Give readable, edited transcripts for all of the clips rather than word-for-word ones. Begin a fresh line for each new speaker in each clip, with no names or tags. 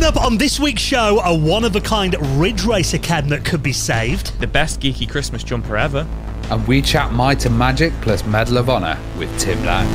Coming up on this week's show, a one-of-a-kind Ridge Racer cab that could be saved.
The best geeky Christmas jumper ever.
And we chat Might and Magic plus Medal of Honor with Tim Lang.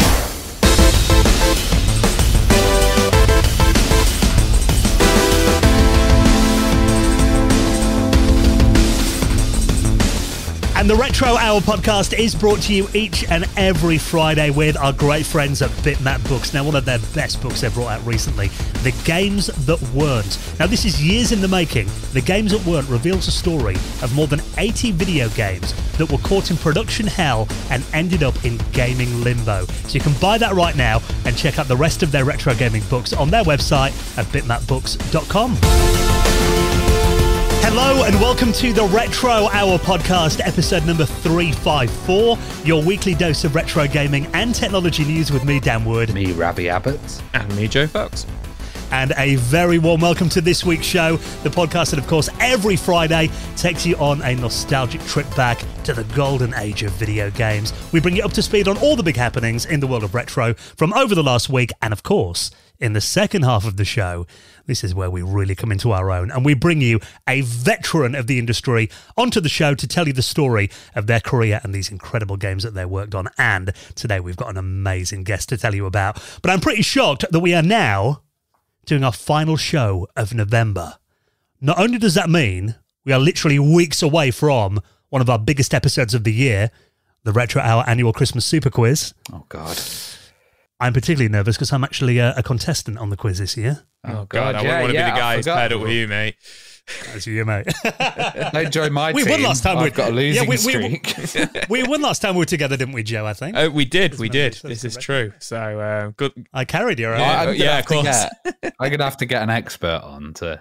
And the Retro Hour podcast is brought to you each and every Friday with our great friends at Bitmap Books. Now, one of their best books they brought out recently, The Games That Weren't. Now, this is years in the making. The Games That Weren't reveals a story of more than 80 video games that were caught in production hell and ended up in gaming limbo. So you can buy that right now and check out the rest of their retro gaming books on their website at bitmapbooks.com. Hello and welcome to the Retro Hour podcast, episode number 354, your weekly dose of retro gaming and technology news with me, Dan Wood.
Me, Ravi Abbott.
And me, Joe Fox.
And a very warm welcome to this week's show, the podcast that, of course, every Friday takes you on a nostalgic trip back to the golden age of video games. We bring you up to speed on all the big happenings in the world of retro from over the last week, and, of course, in the second half of the show, this is where we really come into our own, and we bring you a veteran of the industry onto the show to tell you the story of their career and these incredible games that they worked on. And today we've got an amazing guest to tell you about. But I'm pretty shocked that we are now doing our final show of November. Not only does that mean we are literally weeks away from one of our biggest episodes of the year, the Retro Hour annual Christmas Super Quiz.
Oh, God.
I'm particularly nervous because I'm actually a contestant on the quiz this year.
Oh, God. I wouldn't want to be the guy who's paired up with you, mate.
That's you, mate.
Don't join my team.
We won last time.
I've got a losing streak.
We won last time we were together, didn't we, Joe, I think?
We did. This is true. So, good.
I carried you, right?
Of course.
I'm going to have to get an expert on to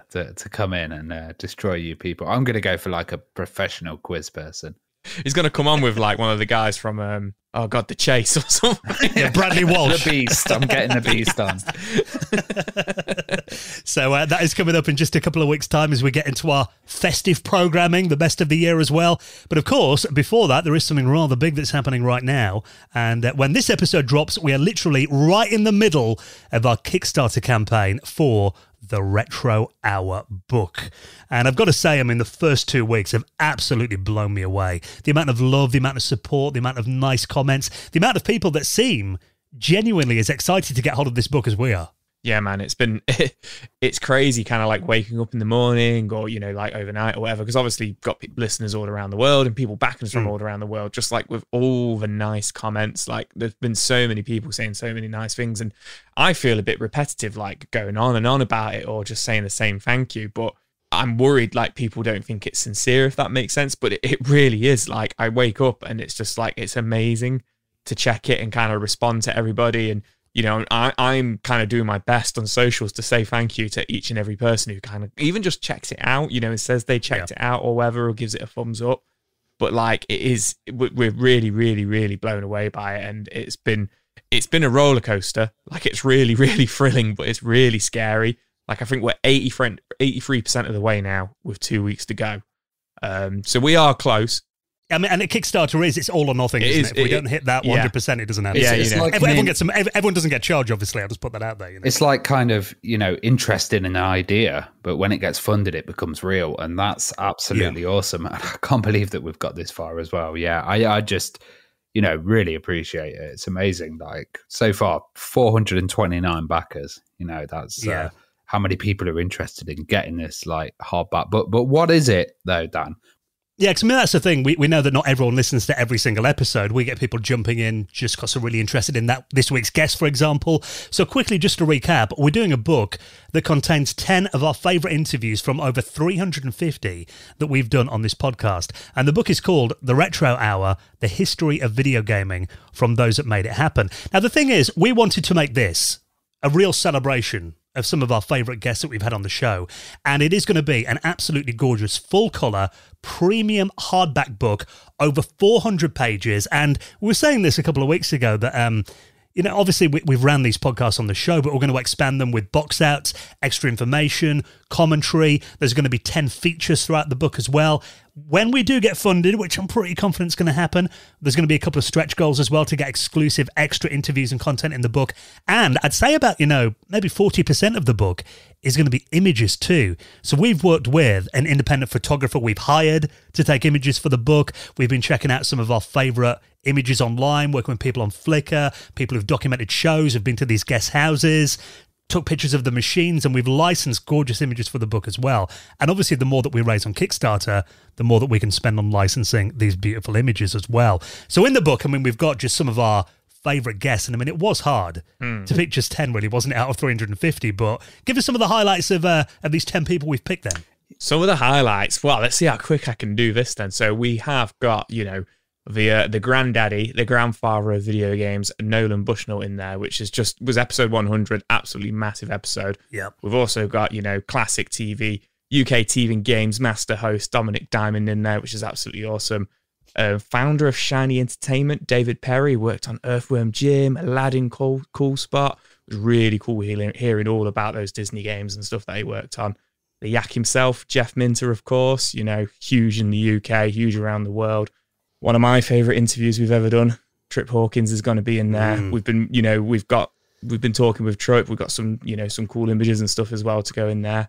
come in and destroy you people. I'm going to go for like a professional quiz person.
He's going to come on with like one of the guys from, The Chase or something.
Yeah, Bradley Walsh.
The Beast. I'm getting the Beast on.
So that is coming up in just a couple of weeks' time as we get into our festive programming, the best of the year as well. But of course, before that, there is something rather big that's happening right now. And when this episode drops, we are literally right in the middle of our Kickstarter campaign for the Retro Hour book. And I've got to say, I mean, the first 2 weeks have absolutely blown me away. The amount of love, the amount of support, the amount of nice comments, the amount of people that seem genuinely as excited to get hold of this book as we are.
Yeah, man, it's crazy kind of like waking up in the morning or, like overnight or whatever, because obviously you've got listeners all around the world and people backing us from all around the world, just like with all the nice comments. Like there's been so many people saying so many nice things, and I feel a bit repetitive, like going on and on about it or just saying the same thank you. But I'm worried like people don't think it's sincere, if that makes sense. But it really is. Like I wake up and it's just like, it's amazing to check it and kind of respond to everybody. And I'm kind of doing my best on socials to say thank you to each and every person who kind of even just checks it out, and says they checked it out or whatever, or gives it a thumbs up. But like we're really, really, really blown away by it. And it's been a roller coaster. Like it's really, really thrilling, but it's really scary. Like I think we're 83% of the way now with 2 weeks to go. So we are close.
I mean, and a Kickstarter it's all or nothing, isn't it? If we don't hit that 100%, it doesn't happen.
It's like
everyone doesn't get charged, obviously. I'll just put that out there.
It's like kind of, interested in an idea, but when it gets funded, it becomes real. And that's absolutely awesome. I can't believe that we've got this far as well. Yeah, I just, really appreciate it. It's amazing. Like so far, 429 backers. That's how many people are interested in getting this like hardback. But what is it though, Dan?
Yeah, because I mean, that's the thing. We know that not everyone listens to every single episode. We get people jumping in just because they're really interested in this week's guest, for example. So quickly, just to recap, we're doing a book that contains 10 of our favourite interviews from over 350 that we've done on this podcast. And the book is called The Retro Hour, The History of Video Gaming from Those That Made It Happen. Now, the thing is, we wanted to make this a real celebration of some of our favourite guests that we've had on the show. And it is going to be an absolutely gorgeous, full-colour, premium hardback book, over 400 pages. And we were saying this a couple of weeks ago that you know, obviously we've ran these podcasts on the show, but we're going to expand them with box outs, extra information, commentary. There's going to be 10 features throughout the book as well. When we do get funded, which I'm pretty confident is going to happen, there's going to be a couple of stretch goals as well to get exclusive extra interviews and content in the book. And I'd say about, you know, maybe 40% of the book is going to be images too. So we've worked with an independent photographer we've hired to take images for the book. We've been checking out some of our favourite images online, working with people on Flickr, people who've documented shows, have been to these guest houses, took pictures of the machines, and we've licensed gorgeous images for the book as well. And obviously the more that we raise on Kickstarter, the more that we can spend on licensing these beautiful images as well. So in the book, I mean, we've got just some of our favourite guests, and I mean, it was hard to pick just 10, really, wasn't it, out of 350, but give us some of the highlights of these 10 people we've picked then.
Some of the highlights, well, let's see how quick I can do this then. So we have got, you know, the granddaddy, the grandfather of video games, Nolan Bushnell in there, which was episode 100, absolutely massive episode.
Yeah.
We've also got, you know, classic TV, UK TV and games master host Dominic Diamond in there, which is absolutely awesome. Founder of Shiny Entertainment, David Perry, worked on Earthworm Jim, Aladdin, Cool Spot. It was really cool hearing all about those Disney games and stuff that he worked on. The Yak himself, Jeff Minter, of course, you know, huge in the UK, huge around the world. One of my favourite interviews we've ever done. Trip Hawkins is going to be in there. We've been talking with Trope. We've got some, you know, some cool images and stuff as well to go in there.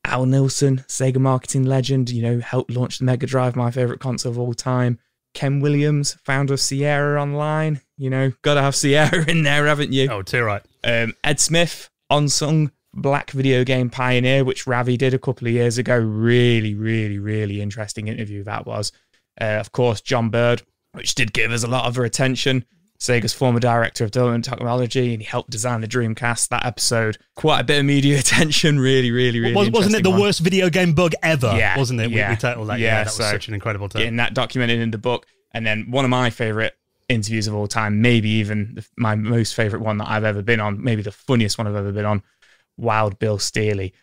Al Nilsson, Sega marketing legend, you know, helped launch the Mega Drive, my favourite console of all time. Ken Williams, founder of Sierra Online, you know, got to have Sierra in there, haven't you?
Oh, too right.
Ed Smith, unsung black video game pioneer, which Ravi did a couple of years ago. Really, really, really interesting interview that was. Of course, John Bird, which did give us a lot of our attention. Sega's former director of development technology, and he helped design the Dreamcast. That episode, quite a bit of media attention. Really, really, really
Wasn't it the worst video game bug ever?
Yeah,
wasn't it?
yeah,
we titled that. Yeah, that was such an incredible time.
Getting that documented in the book. And then one of my favourite interviews of all time, maybe even my most favourite one that I've ever been on, maybe the funniest one I've ever been on, Wild Bill Steely,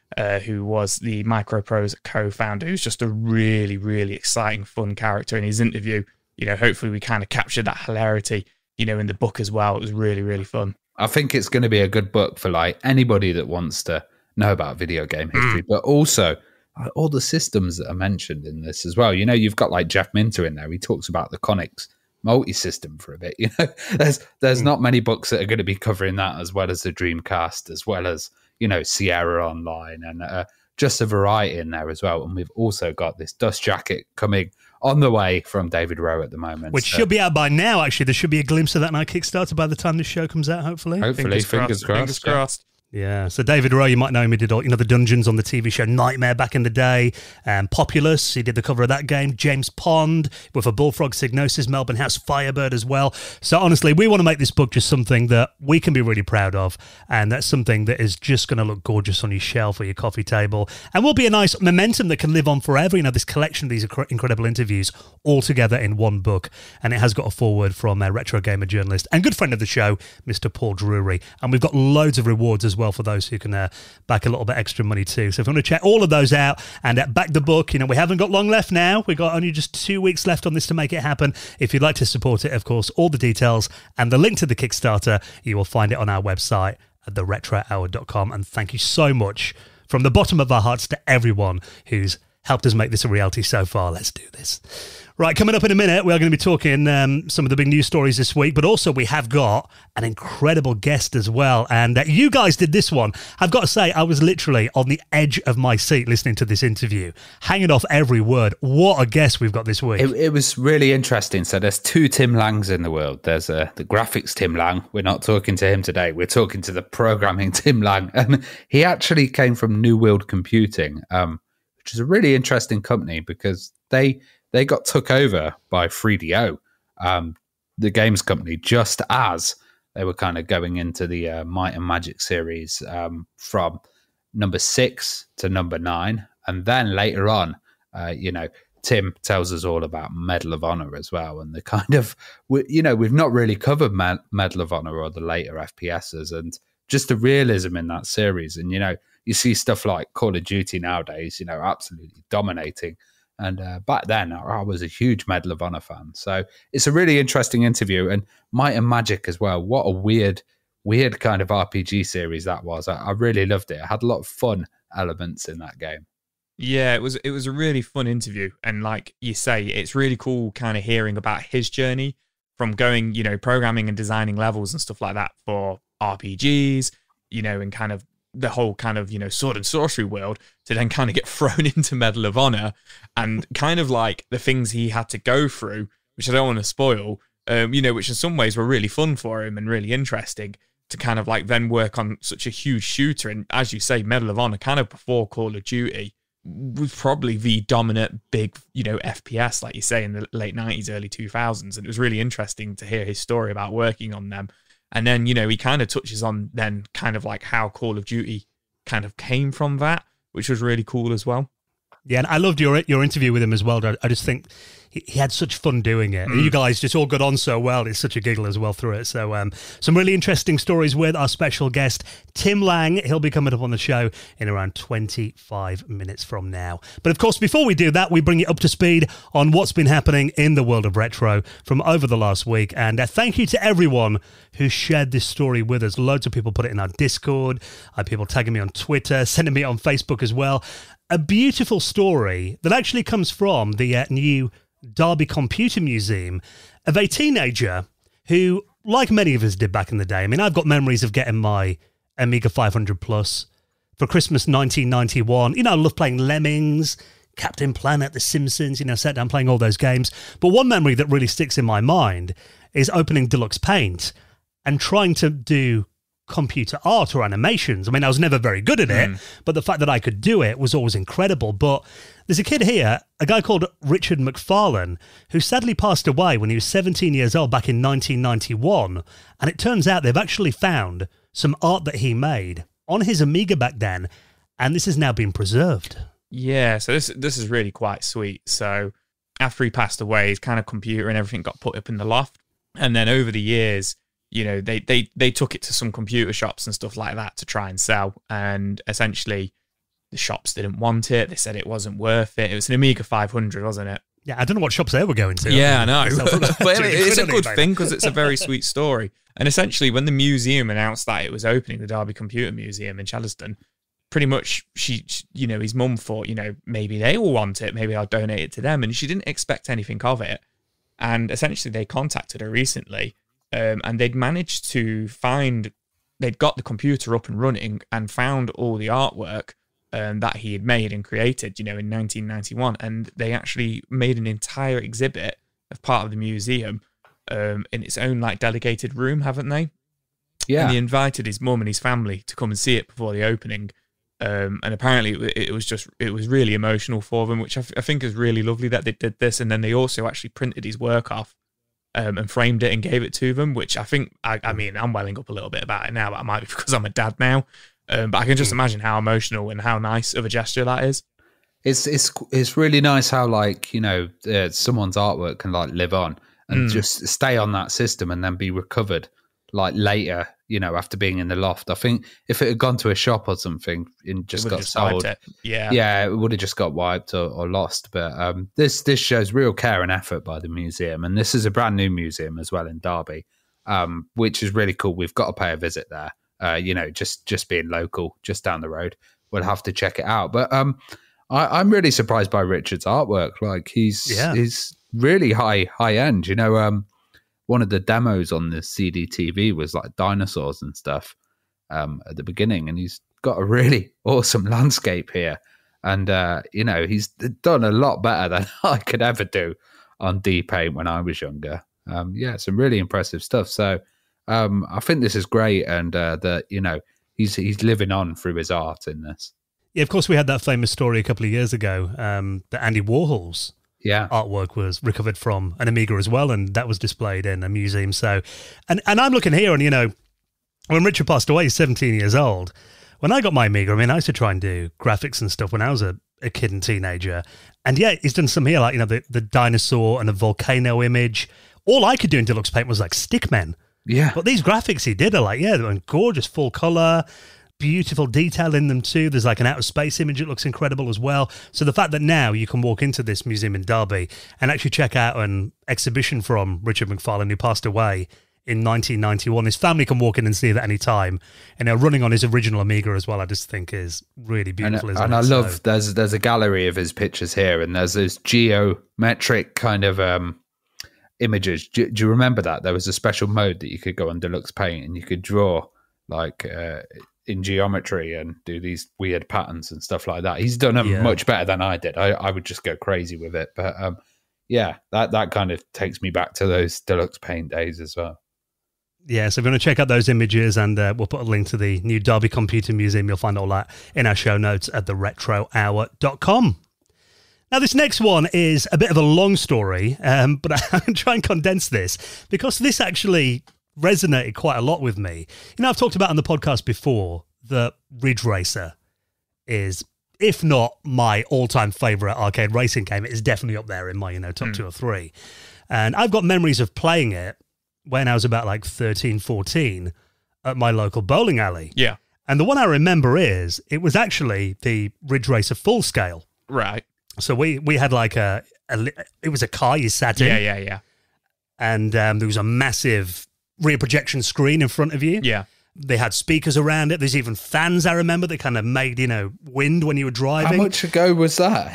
who was the Microprose co-founder, who's just a really, really exciting, fun character in his interview. You know, hopefully we kind of captured that hilarity, you know, in the book as well. It was really, really fun.
I think it's going to be a good book for like anybody that wants to know about video game history, but also all the systems that are mentioned in this as well. You know, you've got like Jeff Minter in there. He talks about the Conix multi-system for a bit. You know, there's not many books that are going to be covering that, as well as the Dreamcast, as well as, you know, Sierra Online, and just a variety in there as well. And we've also got this Dust Jacket coming on the way from David Rowe at the moment.
Which should be out by now, actually. There should be a glimpse of that in our Kickstarter by the time this show comes out, hopefully.
Hopefully, fingers crossed.
Fingers crossed.
Yeah, so David Rowe, you might know him, he did all, you know, the dungeons on the TV show Nightmare back in the day. Populous, he did the cover of that game. James Pond with a Bullfrog Signosis, Melbourne House Firebird as well. So honestly, we want to make this book just something that we can be really proud of, and that's something that is just going to look gorgeous on your shelf or your coffee table, and will be a nice momentum that can live on forever. You know, this collection of these incredible interviews all together in one book, and it has got a foreword from a retro gamer journalist and good friend of the show, Mr. Paul Drury, and we've got loads of rewards as well for those who can back a little bit extra money too. So if you want to check all of those out and back the book, you know, we haven't got long left now. We've got only just 2 weeks left on this to make it happen. If you'd like to support it, of course, all the details and the link to the Kickstarter, you will find it on our website at theretrohour.com. And thank you so much from the bottom of our hearts to everyone who's helped us make this a reality so far. Let's do this. Right, coming up in a minute, we are going to be talking some of the big news stories this week, but also we have got an incredible guest as well. And you guys did this one. I've got to say, I was literally on the edge of my seat listening to this interview, hanging off every word. What a guest we've got this week.
It was really interesting. So there's two Tim Langs in the world. There's the graphics Tim Lang. We're not talking to him today. We're talking to the programming Tim Lang. And he actually came from New World Computing, which is a really interesting company because they got took over by 3DO, the games company, just as they were kind of going into the Might and Magic series from number 6 to number 9. And then later on, you know, Tim tells us all about Medal of Honor as well. And the kind of, you know, we've not really covered Medal of Honor or the later FPSs, and just the realism in that series. And, you know, you see stuff like Call of Duty nowadays, you know, absolutely dominating. And back then, I was a huge Medal of Honor fan. So it's a really interesting interview. And Might and Magic as well. What a weird kind of RPG series that was. I really loved it. I had a lot of fun elements in that game.
Yeah, it was a really fun interview. And like you say, it's really cool kind of hearing about his journey from going, you know, programming and designing levels and stuff like that for RPGs, you know, and kind of the whole kind of, sword and sorcery world to then kind of get thrown into Medal of Honor, and kind of like the things he had to go through, which I don't want to spoil, which in some ways were really fun for him and really interesting, to kind of like then work on such a huge shooter. And as you say, Medal of Honor, kind of before Call of Duty, was probably the dominant big, FPS, like you say, in the late 90s, early 2000s. And it was really interesting to hear his story about working on them. And then, he kind of touches on then kind of like how Call of Duty kind of came from that, which was really cool as well.
Yeah, and I loved your interview with him as well. I just think he had such fun doing it. And you guys just all got on so well. It's such a giggle as well through it. So some really interesting stories with our special guest, Tim Lang. He'll be coming up on the show in around 25 minutes from now. But of course, before we do that, we bring you up to speed on what's been happening in the world of retro from over the last week. And thank you to everyone who shared this story with us. Loads of people put it in our Discord. People tagging me on Twitter, sending me on Facebook as well. A beautiful story that actually comes from the new Derby Computer Museum of a teenager who, like many of us did back in the day, I mean, I've got memories of getting my Amiga 500 Plus for Christmas 1991. I love playing Lemmings, Captain Planet, The Simpsons, sat down playing all those games. But one memory that really sticks in my mind is opening Deluxe Paint and trying to do computer art or animations. I mean, I was never very good at it, but the fact that I could do it was always incredible. But there's a kid here, a guy called Richard McFarlane, who sadly passed away when he was 17 years old back in 1991. And it turns out they've actually found some art that he made on his Amiga back then, and this has now been preserved.
Yeah, so this is really quite sweet. So after he passed away, his kind of computer and everything got put up in the loft. And then over the years, they took it to some computer shops and stuff like that to try and sell. And essentially, the shops didn't want it. They said it wasn't worth it. It was an Amiga 500, wasn't it?
Yeah, I don't know what shops they were going to.
Yeah, I know. But it's a good thing because it's a very sweet story. And essentially, when the museum announced that it was opening, the Derby Computer Museum in Chellaston, pretty much his mum thought, maybe they will want it. Maybe I'll donate it to them. And she didn't expect anything of it. And essentially, they contacted her recently. And they'd managed to they'd got the computer up and running and found all the artwork that he had made and created, in 1991. And they actually made an entire exhibit of part of the museum in its own like delegated room, haven't they? Yeah. And he invited his mum and his family to come and see it before the opening. And apparently it was really emotional for them, which I think is really lovely that they did this. And then they also actually printed his work off. And framed it and gave it to them, which I think, I mean, I'm welling up a little bit about it now, but it might be because I'm a dad now. But I can just imagine how emotional and how nice of a gesture that is.
It's really nice how, like, someone's artwork can, like, live on and just stay on that system and then be recovered, like, later, after being in the loft. I think if it had gone to a shop or something and just got sold, it would have just got wiped or lost. But this shows real care and effort by the museum, and this is a brand new museum as well in Derby, which is really cool. We've got to pay a visit there. Just being local, just down the road, we'll have to check it out. But I'm really surprised by Richard's artwork. Like he's really high end. One of the demos on the CDTV was like dinosaurs and stuff at the beginning, and he's got a really awesome landscape here. And, he's done a lot better than I could ever do on D-Paint when I was younger. Some really impressive stuff. So I think this is great, and that, he's living on through his art in this.
Yeah, of course, we had that famous story a couple of years ago that Andy Warhol's artwork was recovered from an Amiga as well, and that was displayed in a museum. So, and I'm looking here, and when Richard passed away, he's 17 years old. When I got my Amiga, I used to try and do graphics and stuff when I was a kid and teenager. And yeah, he's done some here, like the dinosaur and a volcano image. All I could do in Deluxe Paint was like stickmen.
Yeah,
but these graphics he did are like they're gorgeous, full color. Beautiful detail in them too. There's like an outer space image that looks incredible as well. So the fact that now you can walk into this museum in Derby and actually check out an exhibition from Richard McFarlane, who passed away in 1991. His family can walk in and see it at any time. And they're running on his original Amiga as well. I just think is really beautiful.
And I love, there's a gallery of his pictures here, and there's those geometric kind of images. Do you remember that? There was a special mode that you could go on Deluxe Paint and you could draw like in geometry and do these weird patterns and stuff like that. He's done them much better than I did. I would just go crazy with it. But yeah, that kind of takes me back to those Deluxe Paint days as well.
Yeah, so if you want to check out those images, and we'll put a link to the new Derby Computer Museum, you'll find all that in our show notes at theretrohour.com. Now, this next one is a bit of a long story, but I'm trying to condense this because this actually resonated quite a lot with me. You know, I've talked about on the podcast before that Ridge Racer is, if not my all-time favourite arcade racing game, it is definitely up there in my, top 2 or 3. And I've got memories of playing it when I was about like 13, 14 at my local bowling alley.
Yeah.
And the one I remember is, it was actually the Ridge Racer full scale.
Right.
So we had like it was a car you sat in.
Yeah.
And there was a massive rear projection screen in front of you.
Yeah.
They had speakers around it. There's even fans, I remember, that kind of made, wind when you were driving.
How much ago was that?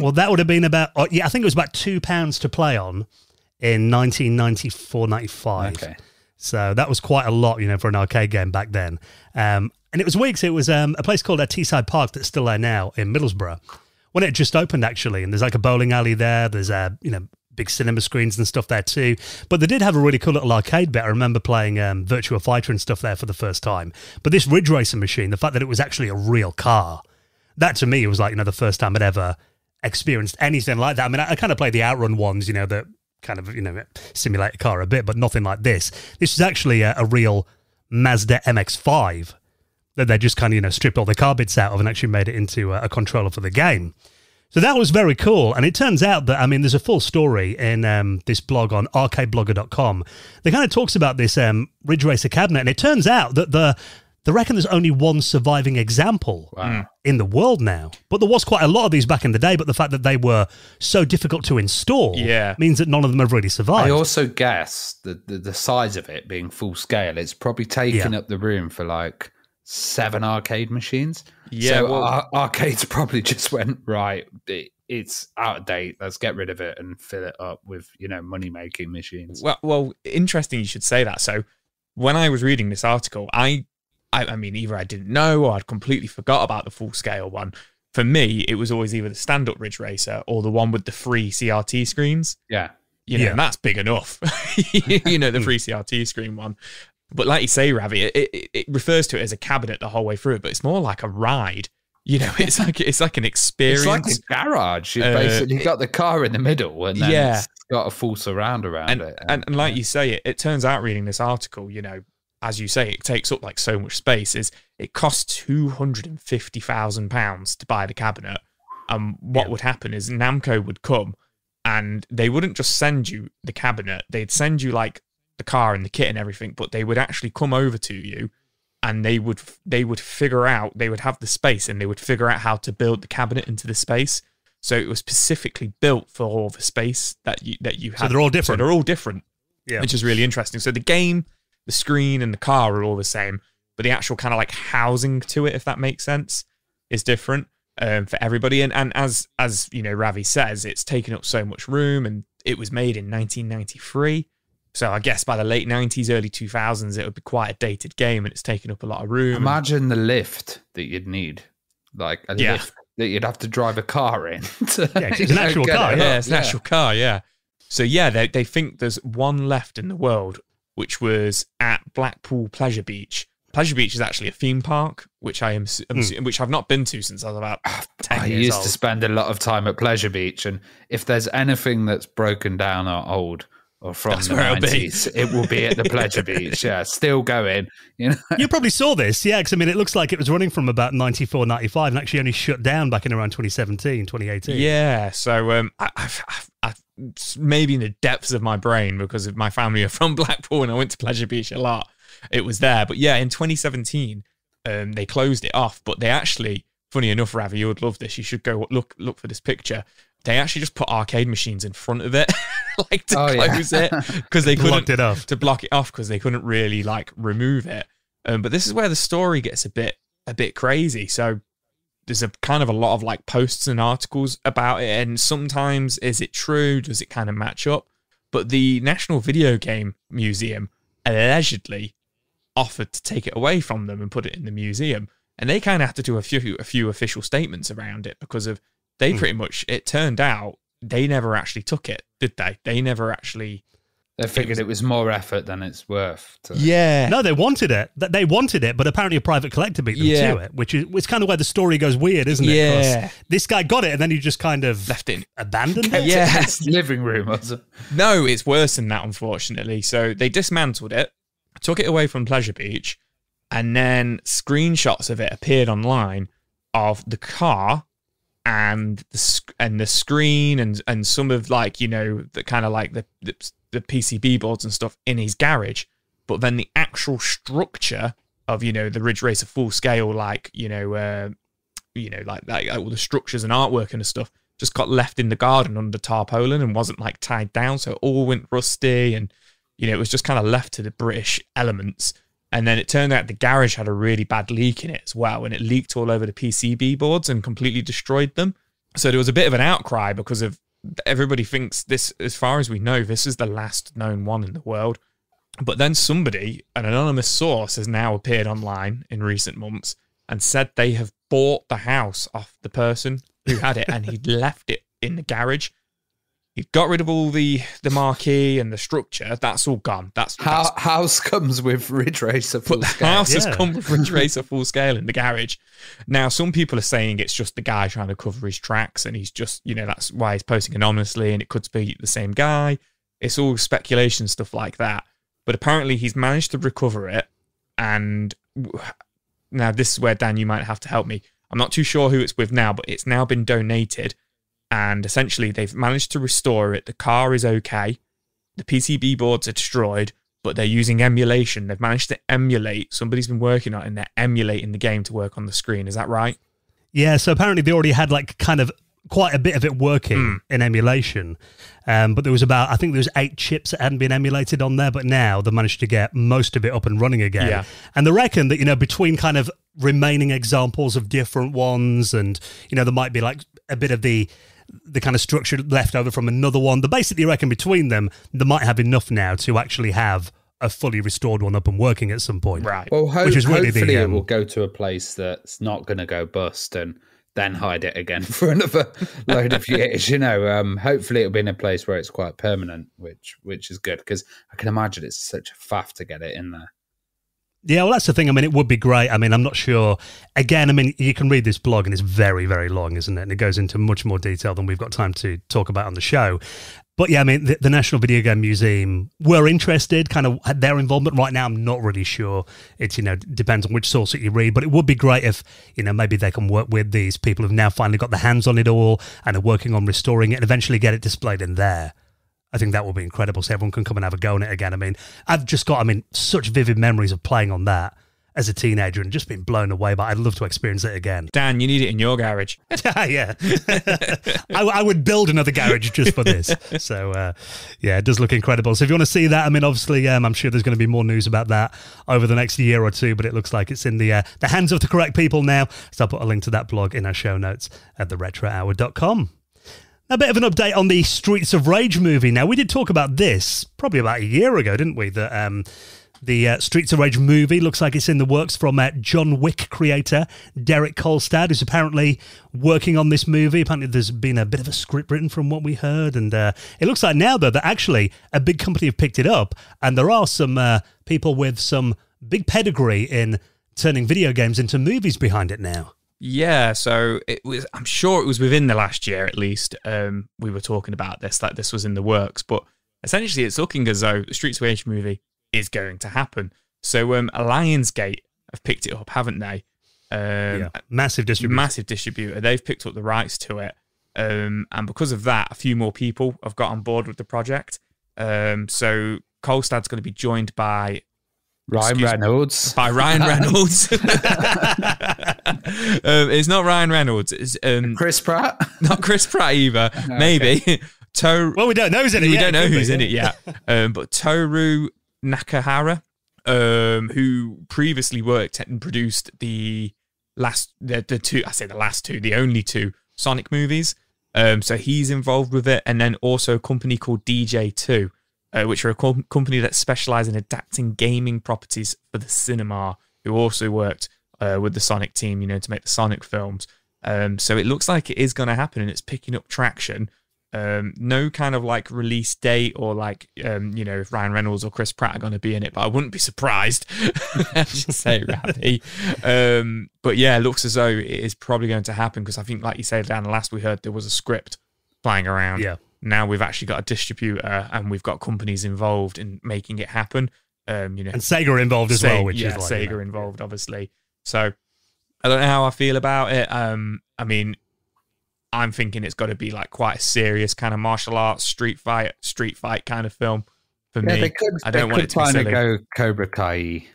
Well, that would have been about, I think it was about £2 to play on in 1994, 95.
Okay.
So that was quite a lot, for an arcade game back then. And it was weeks. It was a place called Teesside Park that's still there now in Middlesbrough. When it just opened, actually, and there's like a bowling alley there. There's, big cinema screens and stuff there too. But they did have a really cool little arcade bit. I remember playing Virtua Fighter and stuff there for the first time. But this Ridge Racer machine, the fact that it was actually a real car, that to me was like, the first time I'd ever experienced anything like that. I mean, I kind of played the Outrun ones, that kind of, simulate a car a bit, but nothing like this. This was actually a real Mazda MX-5 that they just kind of, stripped all the car bits out of and actually made it into a controller for the game. So that was very cool. And it turns out that, there's a full story in this blog on arcadeblogger.com. They kind of talks about this Ridge Racer cabinet, and it turns out that they reckon there's only one surviving example in the world now. But there was quite a lot of these back in the day, but the fact that they were so difficult to install means that none of them have really survived.
I also guess the size of it being full scale, it's probably taken up the room for like 7 arcade machines.
Yeah,
so arcades probably just went, right, it's out of date, let's get rid of it and fill it up with, money-making machines.
Well, interesting you should say that. So when I was reading this article, I mean, either I didn't know or I'd completely forgot about the full-scale one. For me, it was always either the stand-up Ridge Racer or the one with the free CRT screens.
Yeah.
And that's big enough. The free CRT screen one. But like you say, Ravi, it refers to it as a cabinet the whole way through, but it's more like a ride. It's like an experience.
It's like a garage. You've basically got the car in the middle, and then it's got a full surround around it.
And like you say, it turns out reading this article, as you say, it takes up like so much space. It costs £250,000 to buy the cabinet. And what would happen is Namco would come, and they wouldn't just send you the cabinet; they'd send you like the car and the kit and everything, but they would actually come over to you, and they would figure out, they would have the space, and they would figure out how to build the cabinet into the space. So it was specifically built for all the space that you had.
So they're all different.
Which is really interesting. So the game, the screen, and the car are all the same, but the actual kind of like housing to it, if that makes sense, is different for everybody. And as Ravi says, it's taken up so much room, and it was made in 1993. So I guess by the late 90s, early 2000s, it would be quite a dated game, and it's taken up a lot of room.
Imagine the lift that you'd need, like a lift that you'd have to drive a car in.
It's an actual car.
It's an actual car, So they think there's one left in the world, which was at Blackpool Pleasure Beach. Pleasure Beach is actually a theme park, which which I've not been to since I was about 10 years old. I
used to spend a lot of time at Pleasure Beach, and if there's anything that's broken down or old, or from the 90s, it will be at the Pleasure Beach. Yeah, still going. You
probably saw this, because it looks like it was running from about 94, 95 and actually only shut down back in around 2017, 2018.
Yeah, so I've maybe in the depths of my brain, because of my family are from Blackpool and I went to Pleasure Beach a lot, it was there. But in 2017, they closed it off, but they actually, funny enough, Ravi, you would love this, you should go look for this picture. They actually just put arcade machines in front of it, like to close it, because they couldn't to block it off, because they couldn't really like remove it. But this is where the story gets a bit crazy. So there's a kind of a lot of like posts and articles about it, and sometimes is it true? Does it kind of match up? But the National Video Game Museum allegedly offered to take it away from them and put it in the museum. And they kind of had to do a few official statements around it because of they pretty much, it turned out they never actually took it, did they? They never actually...
They figured it was more effort than it's worth.
Yeah.
No, they wanted it. They wanted it, but apparently a private collector beat them to it, which is kind of where the story goes weird, isn't it?
Yeah.
This guy got it, and then he just kind of
left it,
abandoned it.
Yeah, it's living room, was it?
No, it's worse than that, unfortunately. So they dismantled it, took it away from Pleasure Beach, and then screenshots of it appeared online of the car and the screen and some of like, you know, the kind of like the PCB boards and stuff in his garage, but then the actual structure of, you know, the Ridge Racer full scale, like, like all the structures and artwork and stuff just got left in the garden under tarpaulin and wasn't like tied down, so it all went rusty, and you know, it was just kind of left to the British elements. And then it turned out the garage had a really bad leak in it as well, and it leaked all over the PCB boards and completely destroyed them. So there was a bit of an outcry because of everybody thinks this, as far as we know, this is the last known one in the world. But then somebody, an anonymous source, has now appeared online in recent months and said they have bought the house off the person who had it, and he'd left it in the garage. He got rid of all the marquee and the structure. That's all gone.
House comes with Ridge Racer full scale.
The house has come with Ridge Racer full scale in the garage. Now, some people are saying it's just the guy trying to cover his tracks, and he's just, you know, that's why he's posting anonymously, and it could be the same guy. It's all speculation, stuff like that. But apparently he's managed to recover it. And now this is where, Dan, you might have to help me. I'm not too sure who it's with now, but it's now been donated. And essentially, they've managed to restore it. The car is okay. The PCB boards are destroyed, but they're using emulation. They've managed to emulate. Somebody's been working on it, and they're emulating the game to work on the screen. Is that right?
Yeah, so apparently they already had like kind of quite a bit of it working in emulation. But there was I think there was 8 chips that hadn't been emulated on there, but now they managed to get most of it up and running again.
Yeah.
And they reckon that, you know, between kind of remaining examples of different ones, and, you know, there might be like a bit of the kind of structure left over from another one. They basically reckon between them, they might have enough now to actually have a fully restored one up and working at some point.
Right.
Well,
which is really
hopefully it will go to a place that's not going to go bust and then hide it again for another load of years. You know, hopefully it'll be in a place where it's quite permanent, which is good, because I can imagine it's such a faff to get it in there.
Yeah, well, that's the thing. I mean, it would be great. I mean, I'm not sure. Again, I mean, you can read this blog and it's very, very long, isn't it? And it goes into much more detail than we've got time to talk about on the show. But yeah, I mean, the National Video Game Museum were interested, kind of had their involvement. Right now, I'm not really sure. It's, you know, depends on which source that you read. But it would be great if, you know, maybe they can work with these people who've now finally got their hands on it all and are working on restoring it and eventually get it displayed in there. I think that will be incredible, so everyone can come and have a go on it again. I mean, I've just got, such vivid memories of playing on that as a teenager and just been blown away by it. I'd love to experience it again.
Dan, you need it in your garage.
Yeah. I would build another garage just for this. So, yeah, it does look incredible. So if you want to see that, obviously, I'm sure there's going to be more news about that over the next year or two, but it looks like it's in the hands of the correct people now. So I'll put a link to that blog in our show notes at theretrohour.com. A bit of an update on the Streets of Rage movie. Now, we did talk about this probably about a year ago, didn't we? That the Streets of Rage movie looks like it's in the works from John Wick creator Derek Kolstad, who's apparently working on this movie. Apparently, there's been a bit of a script written from what we heard. And it looks like now, though, that actually a big company have picked it up. And there are some people with some big pedigree in turning video games into movies behind it now.
Yeah, so I'm sure it was within the last year at least. We were talking about this, like this was in the works, but essentially it's looking as though the Streets of Rage movie is going to happen. So Lionsgate have picked it up, haven't they?
Yeah. Massive distributor. They've picked up the rights to it.
And because of that, a few more people have got on board with the project. So Kolstad's going to be joined by
Ryan Reynolds.
It's not Ryan Reynolds. It's
Chris Pratt.
Not Chris Pratt either. Maybe.
Well, we don't know who's in it.
We don't know who's in it yet. But Toru Nakahara, who previously worked and produced the only two Sonic movies. So he's involved with it, and then also a company called DJ2. which are a company that specialise in adapting gaming properties for the cinema, who also worked with the Sonic team, to make the Sonic films. So it looks like it is going to happen, and it's picking up traction. No kind of like release date or like, if Ryan Reynolds or Chris Pratt are going to be in it, but I wouldn't be surprised. Just say Randy. But yeah, it looks as though it is probably going to happen, because I think, like you said, Dan, last we heard there was a script flying around.
Yeah.
Now we've actually got a distributor, and we've got companies involved in making it happen. And
Sega involved as well, which is like,
Sega involved, obviously. So I don't know how I feel about it. I mean, I'm thinking it's got to be like quite a serious kind of martial arts street fight kind of film for me. I don't want it to be silly.
Go Cobra Kai.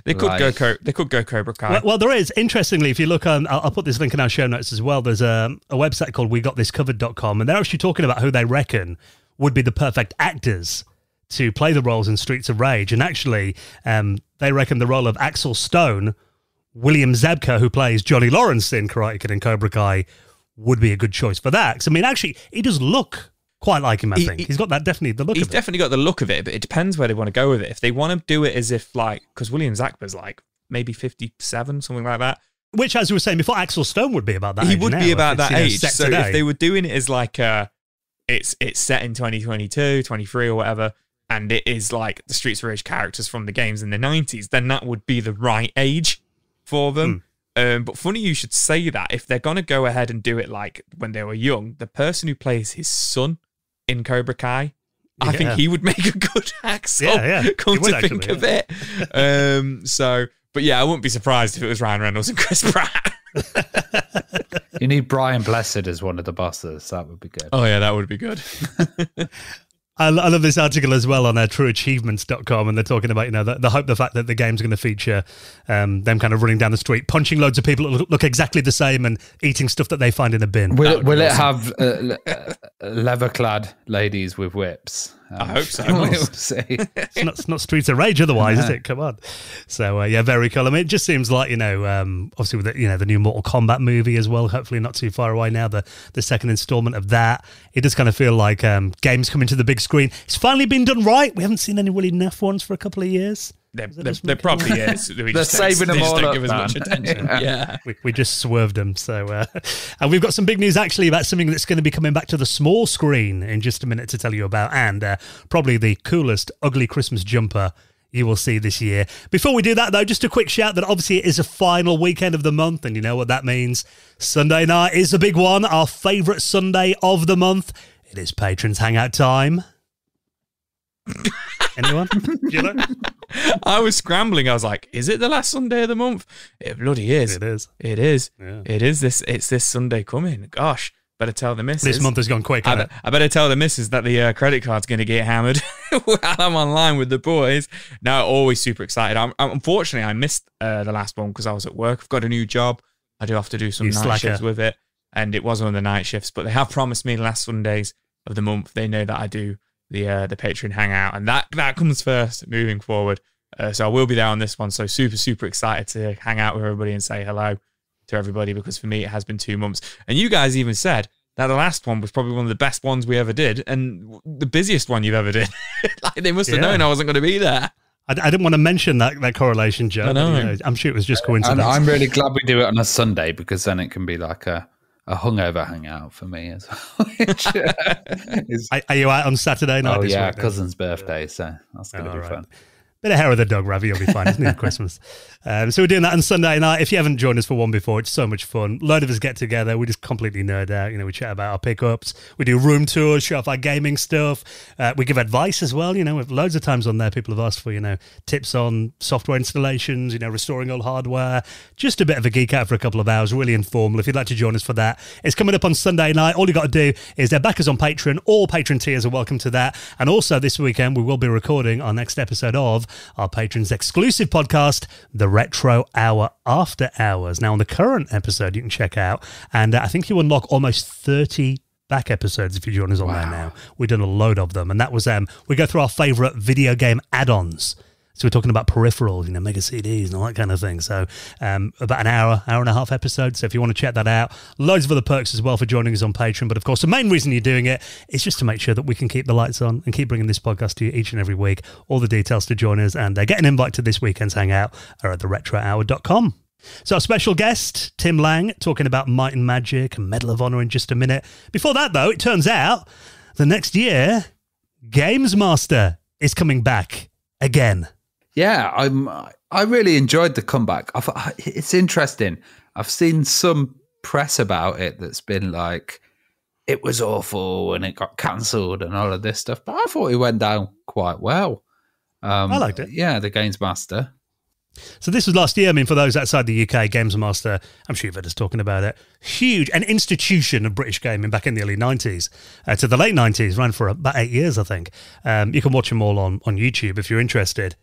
They could go Cobra Kai.
Well, there is. Interestingly, if you look on, I'll put this link in our show notes as well. There's a website called WeGotThisCovered.com, and they're actually talking about who they reckon would be the perfect actors to play the roles in Streets of Rage. And actually, they reckon the role of Axel Stone, William Zabka, who plays Johnny Lawrence in Karate Kid and Cobra Kai, would be a good choice for that. 'Cause, I mean, actually, he does look quite like him, I think. He's got that definitely the look of it.
He's definitely got the look of it, but it depends where they want to go with it. If they want to do it as if like, because William Zabka's like maybe 57, something like that.
Which, as you were saying before, Axel Stone would be about that age.
He would be about that age. So
today.
if they were doing it as like it's set in 2022, 23 or whatever, and it is like the Streets of Rage characters from the games in the 90s, then that would be the right age for them. But funny you should say that. If they're going to go ahead and do it like when they were young, the person who plays his son in Cobra Kai, I think he would make a good Axel, come to think of it. But yeah, I wouldn't be surprised if it was Ryan Reynolds and Chris Pratt.
You need Brian Blessed as one of the bosses. That would be good.
Oh yeah, that would be good.
I love this article as well on trueachievements.com, and they're talking about, the fact that the game's going to feature them kind of running down the street, punching loads of people that look exactly the same and eating stuff that they find in a bin.
Will it have leather-clad ladies with whips?
I hope so.
We'll see.
It's not Streets of Rage otherwise, is it? Come on. So, very cool. I mean, it just seems like, obviously with the new Mortal Kombat movie as well, hopefully not too far away now, the second installment of that. It does kind of feel like games coming to the big screen. It's finally been done right. We haven't seen any really naff ones for a couple of years.
There probably is.
They're saving them all up,
give as much attention. Yeah.
We just swerved them. So, and we've got some big news actually about something that's going to be coming back to the small screen in just a minute to tell you about, and probably the coolest ugly Christmas jumper you will see this year. Before we do that, though, just a quick shout that obviously it is a final weekend of the month, and you know what that means. Sunday night is a big one, our favourite Sunday of the month. It is Patrons Hangout time. Anyone? Do you know?
I was scrambling. I was like, is it the last Sunday of the month? It bloody is.
It is.
It is.
Yeah.
It is this. It's this Sunday coming. Gosh, better tell the missus.
This month has gone quick.
I better tell the missus that the credit card's going to get hammered while I'm online with the boys. No, always super excited. Unfortunately, I missed the last one because I was at work. I've got a new job. I do have to do some night shifts with it, and it was one of the night shifts. But they have promised me the last Sundays of the month. They know that I do the Patreon hangout, and that comes first moving forward. So I will be there on this one. So super excited to hang out with everybody and say hello to everybody, because for me it has been 2 months. And you guys even said that the last one was probably one of the best ones we ever did, and the busiest one you've ever did. Like they must have known I wasn't going to be there.
I didn't want to mention that correlation, Joe. I know. I'm sure it was just coincidence.
And I'm really glad we do it on a Sunday, because then it can be like a hungover hangout for me as well.
Are you out on Saturday night?
Oh yeah, cousin's birthday, so that's going to be fun.
Bit of hair of the dog, Ravi, you'll be fine. It's near Christmas. So we're doing that on Sunday night. If you haven't joined us for one before, it's so much fun. A load of us get together. We just completely nerd out. We chat about our pickups. We do room tours, show off our gaming stuff. We give advice as well. With loads of times on there, people have asked for, tips on software installations, restoring old hardware. Just a bit of a geek out for a couple of hours, really informal. If you'd like to join us for that, it's coming up on Sunday night. All you got to do is back us on Patreon. All Patreon tiers are welcome to that. And also this weekend, we will be recording our next episode of our patrons exclusive podcast, The Retro Hour After Hours. Now on the current episode you can check out, and I think you unlock almost 30 back episodes if you join us on there now. We've done a load of them, and that was we go through our favourite video game add-ons So we're talking about peripherals, mega CDs and all that kind of thing. So about an hour and a half episode. So if you want to check that out, loads of other perks as well for joining us on Patreon. But of course, the main reason you're doing it is just to make sure that we can keep the lights on and keep bringing this podcast to you each and every week. All the details to join us and get an invite to this weekend's hangout are at theretrohour.com. So our special guest, Tim Lang, talking about Might and Magic and Medal of Honor in just a minute. Before that, though, it turns out the next year, Games Master is coming back again.
Yeah, I really enjoyed the comeback. It's interesting. I've seen some press about it that's been like, it was awful and it got cancelled and all of this stuff, but I thought it went down quite well.
I liked it.
Yeah, the Games Master.
So this was last year. I mean, for those outside the UK, Games Master, I'm sure you've heard us talking about it, huge, an institution of British gaming back in the early 90s to the late 90s, ran for about 8 years, I think. You can watch them all on YouTube if you're interested.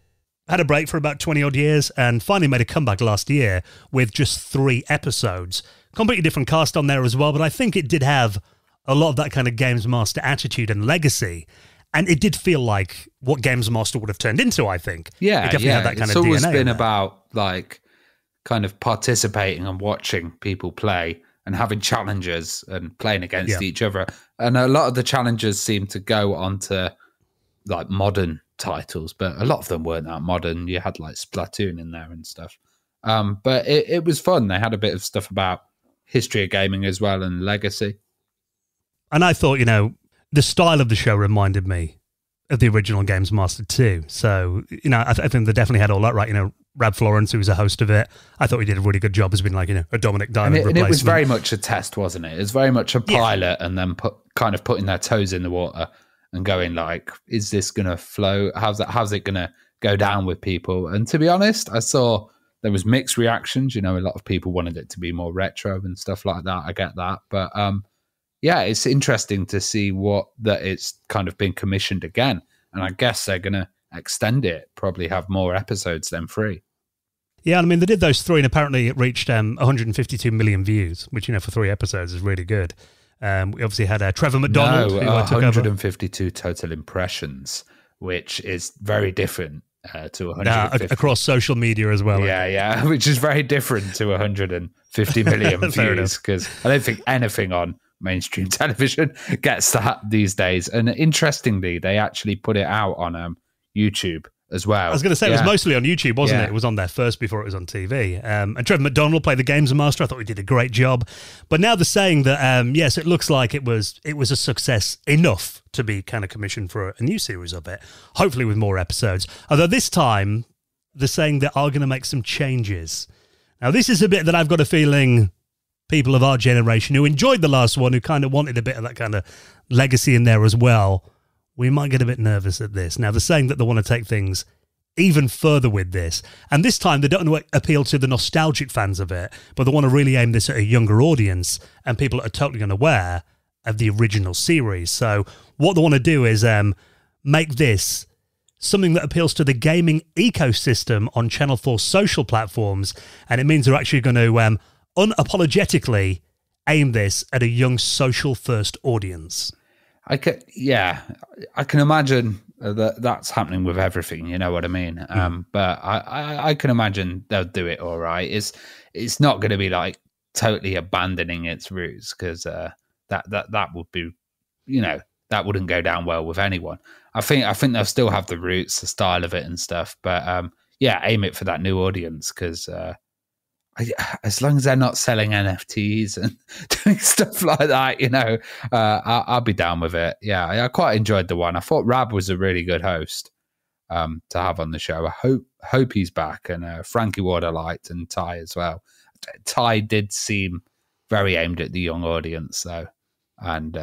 Had a break for about 20 odd years and finally made a comeback last year with just 3 episodes. Completely different cast on there as well, but I think it did have a lot of that kind of Games Master attitude and legacy. And it did feel like what Games Master would have turned into, I think.
Yeah,
it definitely had that kind
it's
of
always
DNA
been about like kind of participating and watching people play and having challenges and playing against each other. And a lot of the challenges seem to go onto like modern titles, but a lot of them weren't that modern. You had like Splatoon in there and stuff. But it was fun. They had a bit of stuff about history of gaming as well and legacy. And
I thought, the style of the show reminded me of the original Games Master too. So, I think they definitely had all that right. Rab Florence, who was a host of it, I thought he did a really good job as being like, a Dominic Diamond replacement.
And it was very much a test, wasn't it? It was very much a pilot and then putting their toes in the water and going like, is this going to flow? How's it going to go down with people? And to be honest, I saw there was mixed reactions. A lot of people wanted it to be more retro and stuff like that. I get that. But yeah, it's interesting to see that it's kind of been commissioned again. And I guess they're going to extend it, probably have more episodes than 3.
Yeah, I mean, they did those 3 and apparently it reached 152 million views, which, for 3 episodes is really good. We obviously had Trevor McDonald.
No,
who took
152 over. Total impressions, which is very different to 150.
Across social media as well.
Yeah, which is very different to 150 million views, because I don't think anything on mainstream television gets that these days. And interestingly, they actually put it out on YouTube as well.
I was going to say, it was mostly on YouTube, wasn't it? It was on there first before it was on TV. And Trevor McDonald played the Games Master. I thought he did a great job. But now they're saying that, yes, it looks like it was a success enough to be kind of commissioned for a new series of it, hopefully with more episodes. Although this time, they're saying they are going to make some changes. Now, this is a bit that I've got a feeling people of our generation who enjoyed the last one, who kind of wanted a bit of that kind of legacy in there as well, we might get a bit nervous at this. Now, they're saying that they want to take things even further with this. And this time, they don't want to appeal to the nostalgic fans of it, but they want to really aim this at a younger audience and people that are totally unaware of the original series. So what they want to do is make this something that appeals to the gaming ecosystem on Channel 4 social platforms. And it means they're actually going to unapologetically aim this at a young social-first audience.
I can imagine that's happening with everything. You know what I mean? But I can imagine they'll do it all right. It's not going to be like totally abandoning its roots, because that would be, that wouldn't go down well with anyone. I think they'll still have the roots, the style of it and stuff. But aim it for that new audience, because as long as they're not selling NFTs and doing stuff like that, I'll be down with it. Yeah, I quite enjoyed the one. I thought Rab was a really good host to have on the show. I hope he's back, and Frankie Ward I liked, and Ty as well. Ty did seem very aimed at the young audience, though. And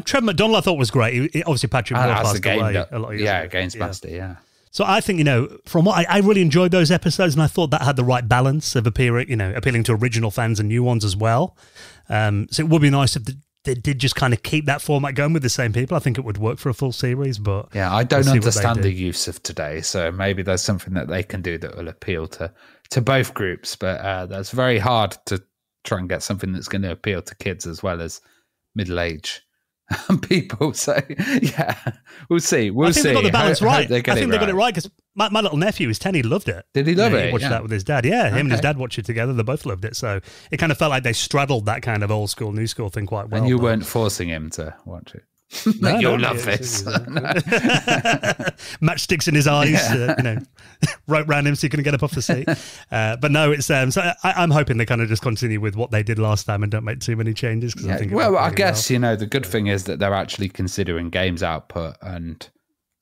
Trevor McDonald I thought was great. Obviously, Patrick Moore passed away a lot of years ago.
Games Master, yeah.
So I think, from what I really enjoyed those episodes, and I thought that had the right balance of appealing to original fans and new ones as well. So it would be nice if they did just kind of keep that format going with the same people. I think it would work for a full series, but
yeah, I don't understand the use of today. So maybe there's something that they can do that will appeal to both groups. But that's very hard to try and get something that's going to appeal to kids as well as middle-aged and people. So yeah, we'll see.
I think they got the balance right. I think they got it right because my little nephew is 10. He loved it.
Did he love it?
He watched that with his dad. Yeah, him and his dad watched it together. They both loved it. So it kind of felt like they straddled that kind of old school, new school thing quite well.
And you weren't forcing him to watch it.
No,
You'll love this.
Matchsticks in his eyes, right round him so he couldn't get up off the seat. But no, it's so I'm hoping they kind of just continue with what they did last time and don't make too many changes.
Yeah. I think I guess the good thing is that they're actually considering games output, and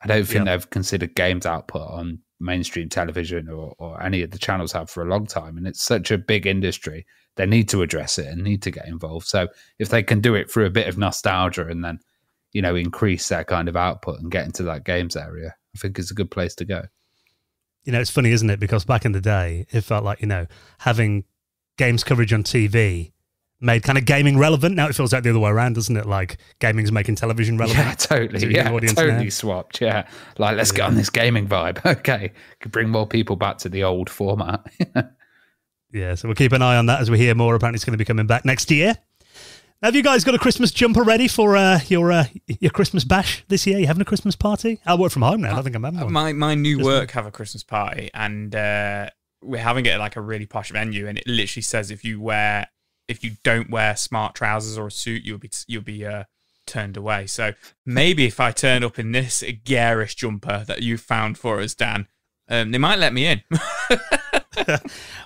I don't think they've considered games output on mainstream television or any of the channels have for a long time. And it's such a big industry; they need to address it and need to get involved. So if they can do it through a bit of nostalgia and then increase their kind of output and get into that games area, I think it's a good place to go.
It's funny, isn't it? Because back in the day, it felt like, having games coverage on TV made kind of gaming relevant. Now it feels like the other way around, doesn't it? Like gaming's making television relevant.
Yeah, totally. Yeah, totally swapped. Yeah. Like, let's get on this gaming vibe. Okay. Could bring more people back to the old format.
Yeah, so we'll keep an eye on that as we hear more. Apparently it's going to be coming back next year. Have you guys got a Christmas jumper ready for your Christmas bash this year? You having a Christmas party? I work from home now. I don't think I'm having one.
My new work have a Christmas party, and we're having it at like a really posh venue. And it literally says if you don't wear smart trousers or a suit, you'll be turned away. So maybe if I turn up in this garish jumper that you found for us, Dan, they might let me in.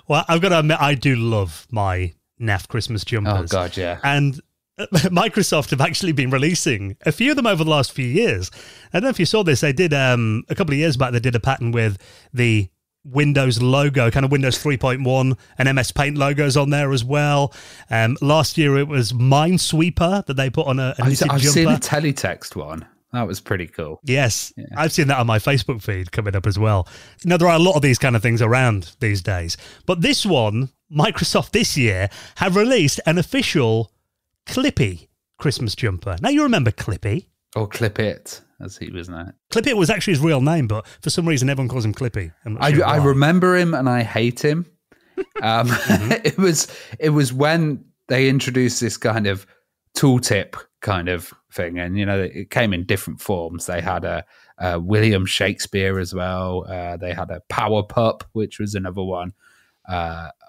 Well, I've got to admit, I do love my naff Christmas jumpers.
Oh God, yeah.
And Microsoft have actually been releasing a few of them over the last few years. I don't know if you saw this. They did a couple of years back. They did a pattern with the Windows logo, kind of Windows 3.1 and MS Paint logos on there as well. Last year it was Minesweeper that they put on a knitted jumper.
I've seen a teletext one. That was pretty cool.
Yes, yeah. I've seen that on my Facebook feed coming up as well. There are a lot of these kind of things around these days. But this one, Microsoft this year have released an official Clippy Christmas jumper. Now, you remember Clippy?
Or Clip It, as he was known.
Clip It was actually his real name, but for some reason everyone calls him Clippy.
I remember him and I hate him. It was when they introduced this kind of tooltip kind of thing, and it came in different forms. They had a William Shakespeare as well. They had a Power Pup, which was another one.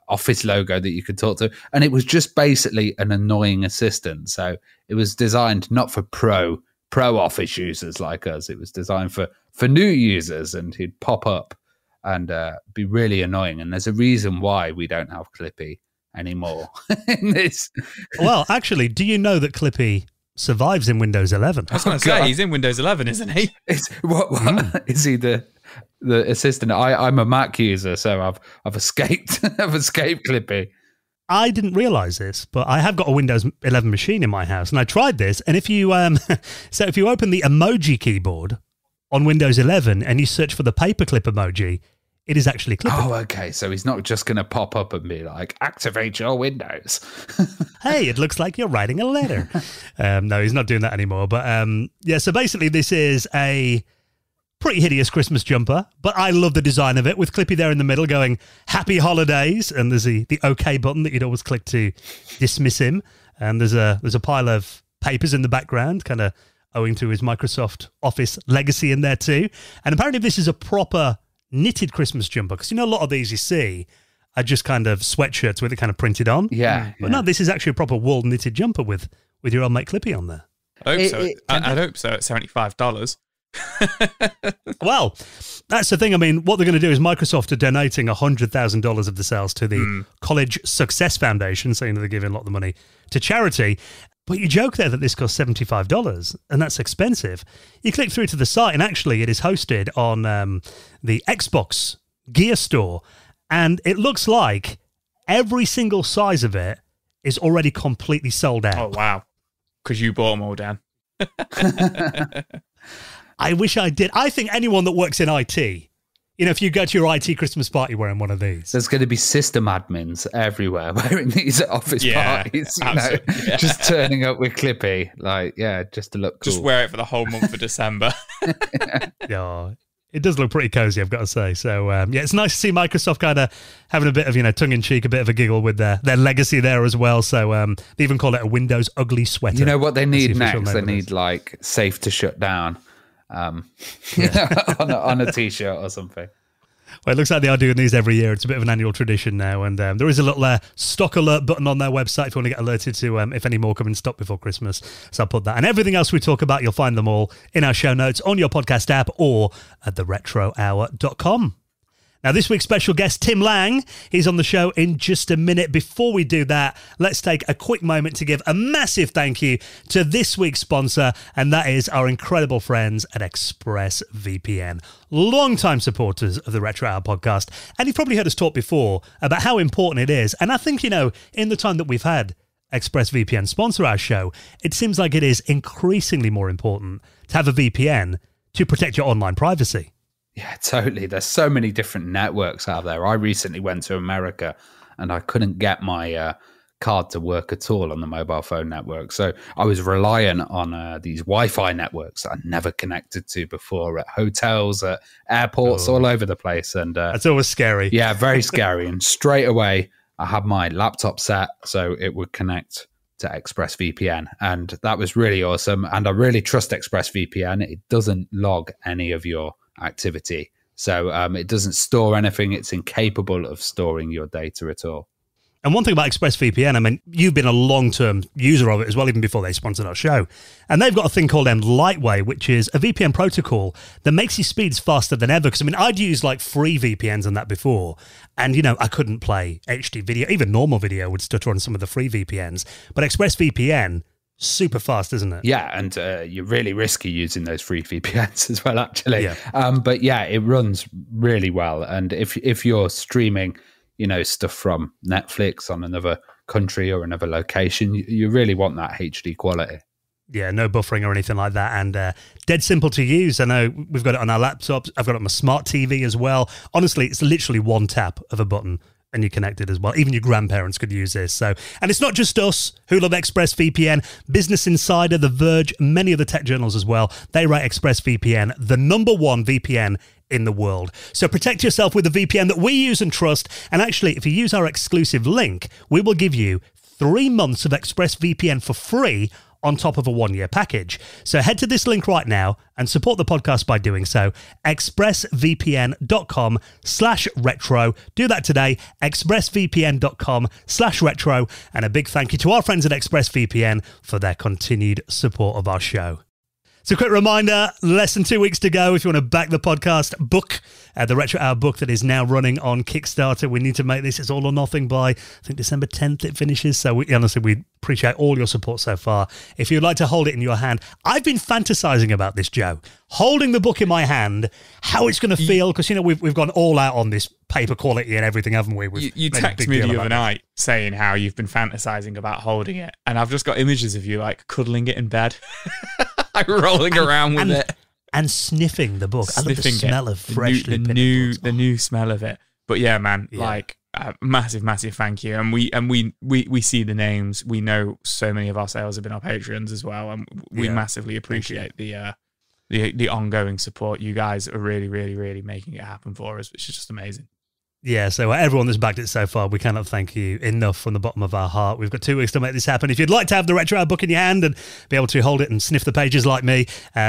Office logo that you could talk to, and it was just basically an annoying assistant. So it was designed not for pro Office users like us. It was designed for new users, and he'd pop up and be really annoying. And there's a reason why we don't have Clippy anymore in this.
Well, actually, do you know that Clippy survives in Windows 11?
I was going to say, he's in Windows 11, isn't he?
Is he the assistant? I'm a Mac user, so I've escaped. I've escaped Clippy.
I didn't realize this, but I have got a Windows 11 machine in my house, and I tried this. And if you if you open the emoji keyboard on Windows 11 and you search for the paperclip emoji, it is actually Clippy.
Oh, okay. So he's not just going to pop up and be like, activate your Windows.
Hey, it looks like you're writing a letter. No, he's not doing that anymore. But yeah, so basically this is a pretty hideous Christmas jumper, but I love the design of it with Clippy there in the middle going, happy holidays. And there's the OK button that you'd always click to dismiss him. And there's a pile of papers in the background, kind of owing to his Microsoft Office legacy in there too. And apparently this is a proper knitted Christmas jumper, because a lot of these you see are just kind of sweatshirts with it kind of printed on.
Yeah.
But no, this is actually a proper wool knitted jumper with your old mate Clippy on there.
I hope so. I hope so at $75.
Well, that's the thing. I mean, what they're going to do is Microsoft are donating $100,000 of the sales to the College Success Foundation, saying that they're giving a lot of the money to charity. But you joke there that this costs $75, and that's expensive. You click through to the site, and actually it is hosted on the Xbox Gear Store, and it looks like every single size of it is already completely sold out.
Oh, wow. Because you bought them all, Dan.
I wish I did. I think anyone that works in IT, if you go to your IT Christmas party wearing one of these.
There's going to be system admins everywhere wearing these at office parties, just turning up with Clippy, just to look cool.
Just wear it for the whole month of December.
Yeah. It does look pretty cozy, I've got to say. So, yeah, it's nice to see Microsoft kind of having a bit of, tongue-in-cheek, a bit of a giggle with their legacy there as well. So they even call it a Windows ugly sweater.
You know what they need next? They need, like, safe to shut down on a T-shirt or something.
Well, it looks like they are doing these every year. It's a bit of an annual tradition now. And there is a little stock alert button on their website if you want to get alerted to if any more come in stock before Christmas. So I'll put that. And everything else we talk about, you'll find them all in our show notes on your podcast app or at theretrohour.com. Now, this week's special guest, Tim Lang, he's on the show in just a minute. Before we do that, let's take a quick moment to give a massive thank you to this week's sponsor, and that is our incredible friends at ExpressVPN, long-time supporters of the Retro Hour podcast. And you've probably heard us talk before about how important it is. And I think, in the time that we've had ExpressVPN sponsor our show, it seems like it is increasingly more important to have a VPN to protect your online privacy.
Yeah, totally. There's so many different networks out there. I recently went to America and I couldn't get my card to work at all on the mobile phone network. So I was reliant on these Wi-Fi networks that I never connected to before at hotels, at airports, all over the place. And
that's always scary.
Yeah, very scary. And straight away, I had my laptop set so it would connect to ExpressVPN. And that was really awesome. And I really trust ExpressVPN. It doesn't log any of your activity. So it doesn't store anything. It's incapable of storing your data at all.
And one thing about ExpressVPN, I mean, you've been a long-term user of it as well, even before they sponsored our show. And they've got a thing called Lightway, which is a VPN protocol that makes your speeds faster than ever. Because, I mean, I'd used like free VPNs and that before. And, I couldn't play HD video. Even normal video would stutter on some of the free VPNs. But ExpressVPN, super fast, isn't it?
Yeah, and you're really risky using those free VPNs as well, actually. Yeah. But yeah, it runs really well. And if you're streaming, stuff from Netflix on another country or another location, you really want that HD quality.
Yeah, no buffering or anything like that, and dead simple to use. I know we've got it on our laptops. I've got it on my smart TV as well. Honestly, it's literally one tap of a button and you're connected as well. Even your grandparents could use this. So, and it's not just us who love ExpressVPN. Business Insider, The Verge, many other tech journals as well. They rate ExpressVPN the #1 VPN in the world. So protect yourself with a VPN that we use and trust. And actually, if you use our exclusive link, we will give you 3 months of ExpressVPN for free on top of a 1-year package. So head to this link right now and support the podcast by doing so. expressvpn.com/retro. Do that today. expressvpn.com/retro. And a big thank you to our friends at ExpressVPN for their continued support of our show. So quick reminder, less than 2 weeks to go if you want to back the podcast book, the Retro Hour book that is now running on Kickstarter. We need to make this. It's all or nothing by, I think, December 10th it finishes. So honestly, we appreciate all your support so far. If you'd like to hold it in your hand, I've been fantasizing about this, Joe. Holding the book in my hand, how it's going to feel, because, we've gone all out on this paper quality and everything, haven't we?
You texted me the other night saying how you've been fantasizing about holding it, and I've just got images of you, like, cuddling it in bed. I'm rolling around with it
and sniffing the book. I love the smell of freshly
the new smell of it. But yeah, man, like massive thank you. And we see the names. We know so many of our sales have been our patrons as well, and we massively appreciate the ongoing support. You guys are really making it happen for us, which is just amazing.
Yeah, so everyone that's backed it so far, we cannot thank you enough from the bottom of our heart. We've got 2 weeks to make this happen. If you'd like to have the Retro Hour book in your hand and be able to hold it and sniff the pages like me,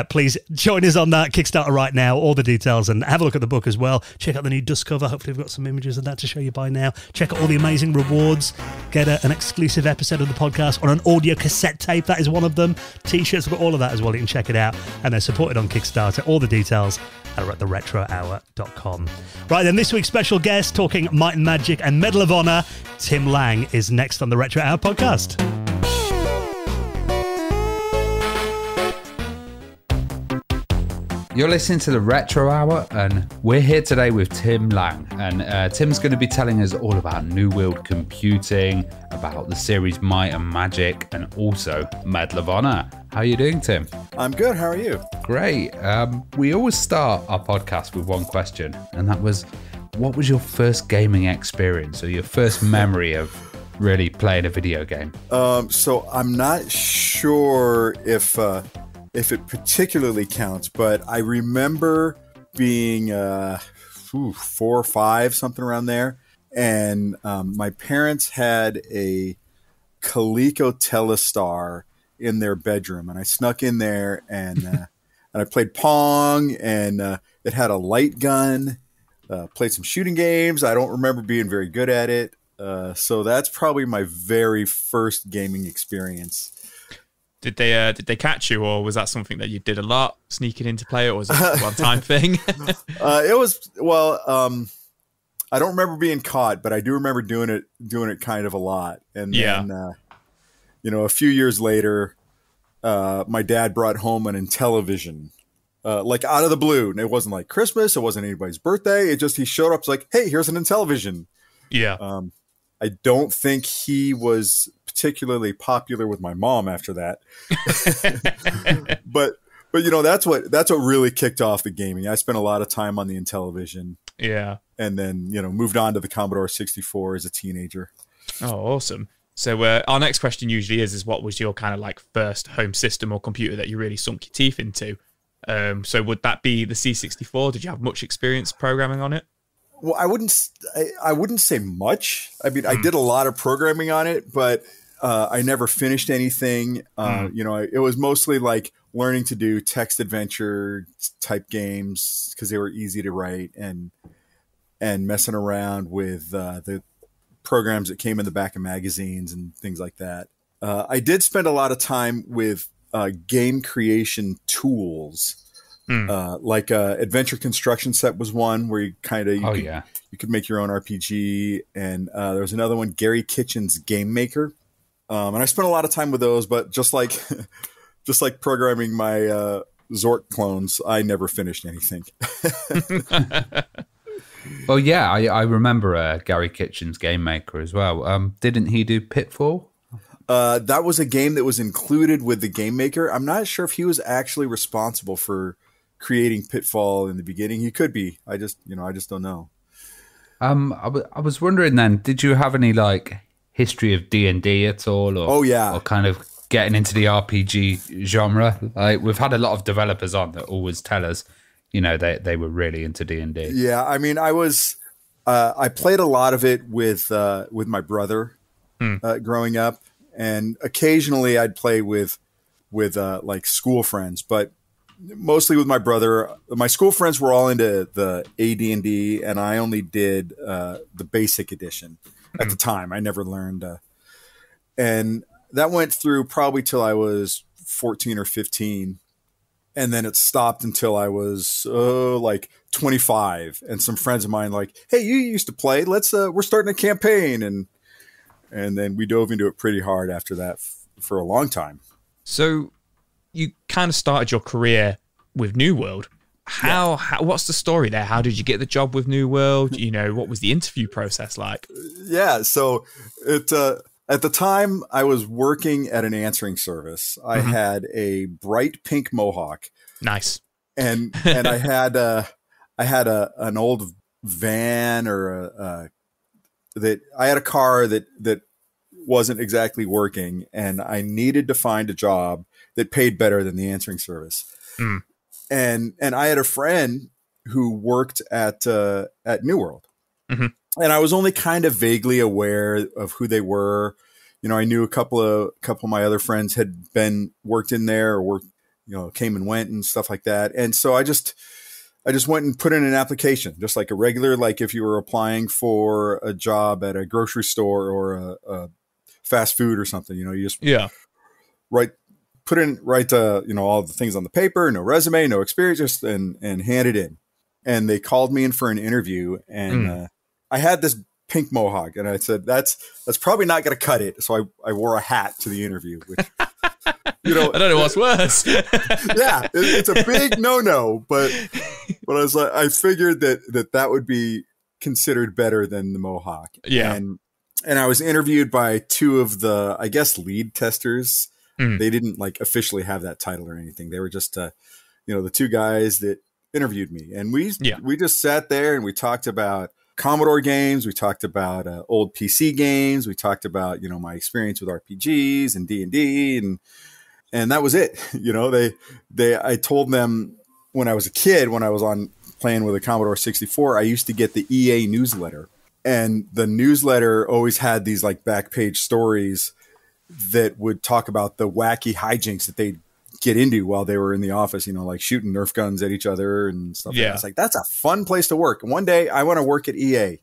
please join us on that Kickstarter right now. All the details, and have a look at the book as well. Check out the new dust cover. Hopefully we've got some images of that to show you by now. Check out all the amazing rewards. Get an exclusive episode of the podcast on an audio cassette tape. That is one of them. T-shirts, we've got all of that as well. You can check it out. And they're supported on Kickstarter. All the details are at theretrohour.com. Right then, this week's special guest talking Might and Magic and Medal of Honor, Tim Lang, is next on the Retro Hour podcast.
You're listening to the Retro Hour, and we're here today with Tim Lang. And Tim's going to be telling us all about New World Computing, about the series Might and Magic, and also Medal of Honor. How are you doing, Tim?
I'm good. How are you?
Great. We always start our podcast with one question, and that was, what was your first gaming experience or your first memory of really playing a video game?
So I'm not sure if it particularly counts, but I remember being 4 or 5, something around there. And my parents had a Coleco Telestar in their bedroom, and I snuck in there and and I played Pong, and it had a light gun. Played some shooting games. I don't remember being very good at it. So that's probably my very first gaming experience.
Did they catch you, or was that something that you did a lot, sneaking in to play, or was it a one-time thing?
It was, well, I don't remember being caught, but I do remember doing it kind of a lot. And then, a few years later, my dad brought home an Intellivision, like out of the blue. And it wasn't like Christmas. It wasn't anybody's birthday. He showed up. It's like, hey, here's an Intellivision. Yeah. I don't think he was particularly popular with my mom after that. but that's what really kicked off the gaming. I spent a lot of time on the Intellivision. Yeah. And then, moved on to the Commodore 64 as a teenager.
Oh, awesome. So our next question usually is what was your kind of like first home system or computer that you really sunk your teeth into? So would that be the C64? Did you have much experience programming on it?
Well, I wouldn't say much. I mean, I did a lot of programming on it, but I never finished anything. It was mostly like learning to do text adventure type games because they were easy to write, and messing around with the programs that came in the back of magazines and things like that. I did spend a lot of time with game creation tools. Like Adventure Construction Set was one where you could make your own RPG, and there was another one, Gary Kitchen's Game Maker, and I spent a lot of time with those. But just like programming my Zork clones, I never finished anything.
Well, yeah, I remember Gary Kitchen's Game Maker as well. Didn't he do Pitfall?
That was a game that was included with the Game Maker. I'm not sure if he was actually responsible for creating Pitfall in the beginning. He could be. I just don't know.
I was wondering then, did you have any like history of D&D at all? Or, or kind of getting into the RPG genre? Like, we've had a lot of developers on that always tell us, they were really into D&D.
Yeah, I mean, I played a lot of it with my brother growing up, and occasionally I'd play with like school friends, but mostly with my brother. My school friends were all into the AD&D, and I only did the basic edition at the time. I never learned, and that went through probably till I was 14 or 15. And then it stopped until I was like 25, and some friends of mine like, "Hey, you used to play. We're starting a campaign," and then we dove into it pretty hard after that for a long time.
So you kind of started your career with New World. How what's the story there? How did you get the job with New World? What was the interview process like?
Yeah, so at the time, I was working at an answering service. I had a bright pink mohawk.
Nice.
And I had an old van or I had a car that wasn't exactly working, and I needed to find a job that paid better than the answering service. And I had a friend who worked at New World. And I was only kind of vaguely aware of who they were. I knew a couple of my other friends had worked in there, or came and went and stuff like that. And so I just went and put in an application, just like a regular, like if you were applying for a job at a grocery store or a fast food or something, you just write all the things on the paper, no resume, no experience, just and hand it in. And they called me in for an interview, and I had this pink mohawk, and I said, that's probably not going to cut it. So I wore a hat to the interview, which,
I don't know what's worse.
Yeah, it's a big no, but I was like, I figured that would be considered better than the mohawk.
Yeah.
And I was interviewed by two of the, I guess, lead testers. They didn't like officially have that title or anything. They were just, the two guys that interviewed me, and we just sat there and we talked about Commodore games. We talked about old PC games. We talked about, my experience with RPGs and D&D, and that was it. I told them when I was a kid, when I was on playing with a Commodore 64, I used to get the EA newsletter, and the newsletter always had these like back page stories that would talk about the wacky hijinks that they'd get into while they were in the office, you know, like shooting Nerf guns at each other and stuff. Yeah. It's like, that's a fun place to work. And one day I want to work at EA.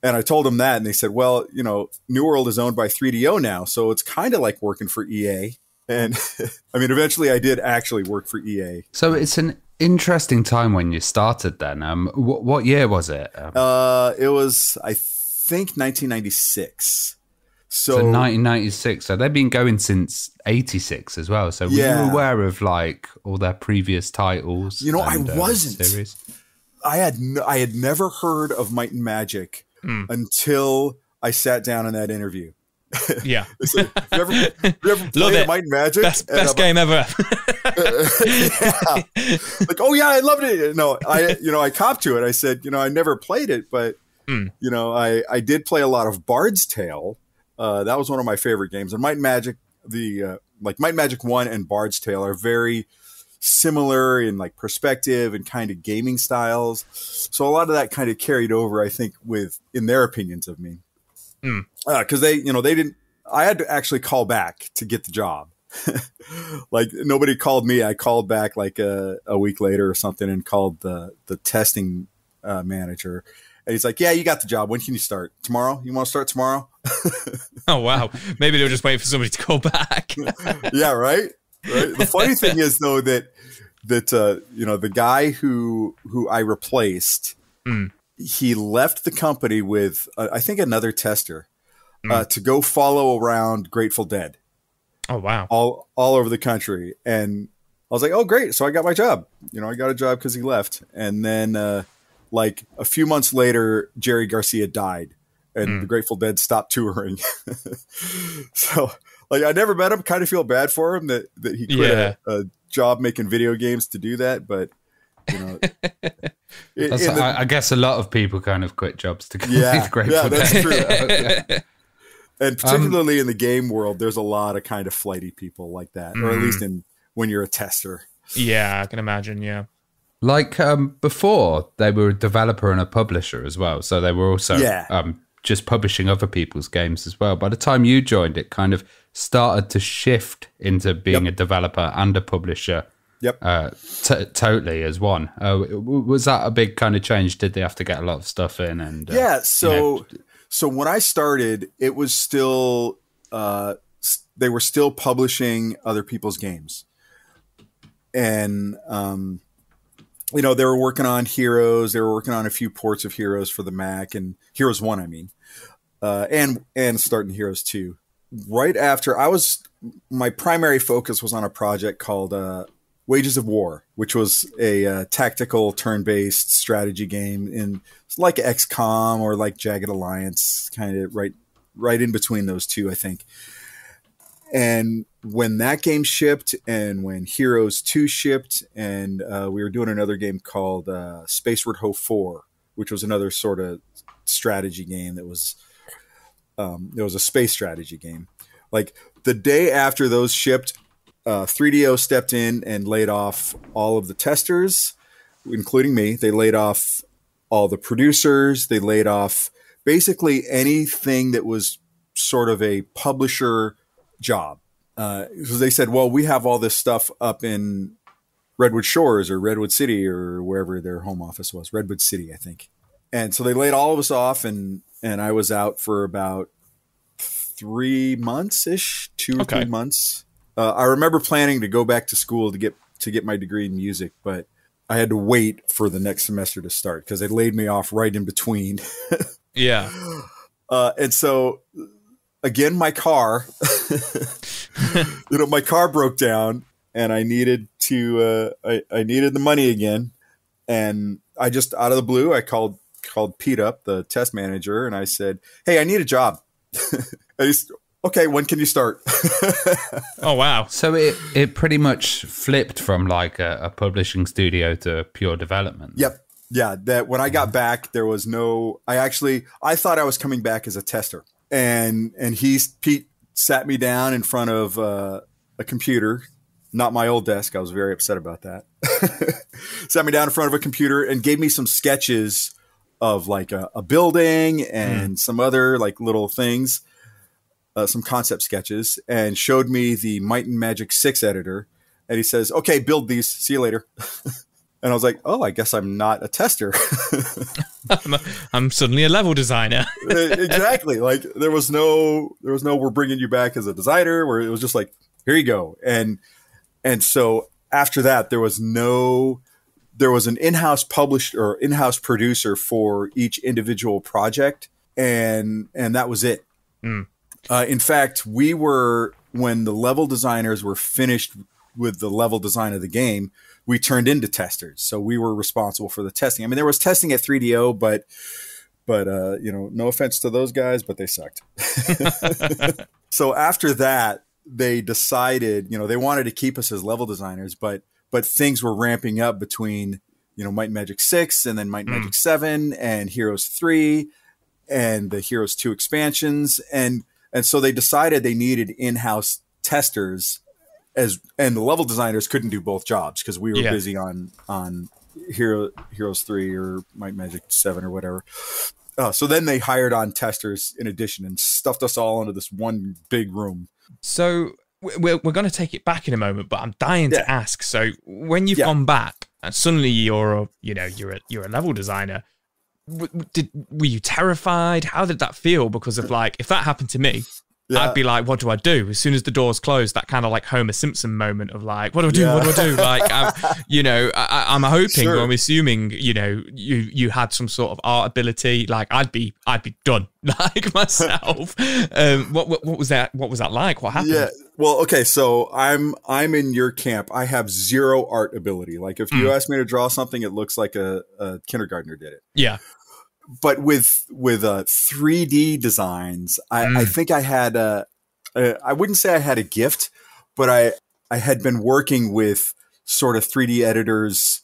And I told them that, and they said, well, you know, New World is owned by 3DO now, so it's kind of like working for EA. And I mean, eventually I did actually work for EA.
So it's an interesting time when you started then. What year was it?
It was, I think, 1996. So
1996. So they've been going since 86 as well. So were you aware of like all their previous titles?
You know, I wasn't. Series? I had never heard of Might and Magic until I sat down in that interview.
Yeah.
Said, you ever played Might and Magic?
Best game ever.
Yeah. Like, oh yeah, I loved it. No, I copped to it. I said, you know, I never played it, but you know, I did play a lot of Bard's Tale. That was one of my favorite games. And Might and Magic, like Might and Magic 1 and Bard's Tale are very similar in like perspective and kind of gaming styles. So a lot of that kind of carried over, I think, in their opinions of me. Cause they didn't, I had to actually call back to get the job. Like nobody called me. I called back like a week later or something and called the testing manager. And he's like, yeah, you got the job. When can you start? Tomorrow? You want to start tomorrow?
Oh, wow. Maybe they were just waiting for somebody to call back.
Yeah, right? Right. The funny thing is, though, that you know, the guy who I replaced, he left the company with I think another tester to go follow around Grateful Dead.
Oh wow!
All over the country, and I was like, oh great! So I got my job. You know, I got a job because he left, and then like a few months later, Jerry Garcia died, and the Grateful Dead stopped touring. So. Like, I never met him. Kind of feel bad for him that he quit a job making video games to do that. But, you know.
I guess a lot of people kind of quit jobs to go Grateful
Dead. That's true.
Yeah.
And particularly in the game world, there's a lot of kind of flighty people like that. Or at least when you're a tester.
Yeah, I can imagine, yeah.
Like before, they were a developer and a publisher as well. So they were also just publishing other people's games as well. By the time you joined, it kind of started to shift into being a developer and a publisher totally as one. Was that a big kind of change? Did they have to get a lot of stuff in? And
so when I started, it was still they were still publishing other people's games. And you know, they were working on Heroes. They were working on a few ports of Heroes for the Mac, and Heroes 1, I mean, and starting Heroes 2. Right after, my primary focus was on a project called Wages of War, which was a tactical turn-based strategy game. And it's like XCOM or like Jagged Alliance, kind of right in between those two, I think. And when that game shipped and when Heroes 2 shipped and we were doing another game called Spaceward Ho 4, which was another sort of strategy game that was it was a space strategy game. Like the day after those shipped, 3DO stepped in and laid off all of the testers, including me. They laid off all the producers. They laid off basically anything that was sort of a publisher job. So they said, well, we have all this stuff up in Redwood Shores or Redwood City or wherever their home office was, Redwood City, I think. And so they laid all of us off, and I was out for about 3 months-ish, 2 or 3 months. I remember planning to go back to school to get my degree in music, but I had to wait for the next semester to start because they laid me off right in between.
Yeah.
And so again, my car, my car broke down, and I needed to, I needed the money again. And I just, out of the blue, I called Pete up, the test manager, and I said, hey, I need a job. And he's, okay, when can you start?
Oh, wow.
So it pretty much flipped from like a publishing studio to pure development.
Yep. Yeah. That when I got back, there was no, I thought I was coming back as a tester. And Pete sat me down in front of a computer not my old desk. I was very upset about that. Sat me down in front of a computer and gave me some sketches of like a building and some other like little things, some concept sketches, and showed me the Might and Magic 6 editor. And he says, okay, build these. See you later. And I was like, oh, I guess I'm not a tester.
I'm suddenly a level designer.
Exactly. Like there was no, we're bringing you back as a designer, where it was just like, here you go. And so after that, there was an in-house published or in-house producer for each individual project. And that was it. In fact, when the level designers were finished with the level design of the game, we turned into testers. So we were responsible for the testing. I mean, there was testing at 3DO, but no offense to those guys, but they sucked. So after that, they decided, they wanted to keep us as level designers, but things were ramping up between, Might and Magic 6 and then Might and Magic 7 and Heroes 3 and the Heroes 2 expansions. And so they decided they needed in-house testers and the level designers couldn't do both jobs because we were busy on Heroes 3 or Might and Magic 7 or whatever. So then they hired on testers in addition and stuffed us all into this one big room.
So we're going to take it back in a moment, but I'm dying to ask. So when you've gone back and suddenly you're a level designer, were you terrified? How did that feel? Because of like, if that happened to me, I'd be like, what do I do? As soon as the doors close, that kind of like Homer Simpson moment of like, what do I do? What do I do? Like, I'm hoping, or I'm assuming, you had some sort of art ability. Like I'd be done like myself. What was that? What was that like? What happened?
Yeah. Well, okay. So I'm in your camp. I have zero art ability. Like if you ask me to draw something, it looks like a kindergartner did it.
Yeah.
But with 3D designs, I think I had I wouldn't say I had a gift, but I had been working with sort of 3D editors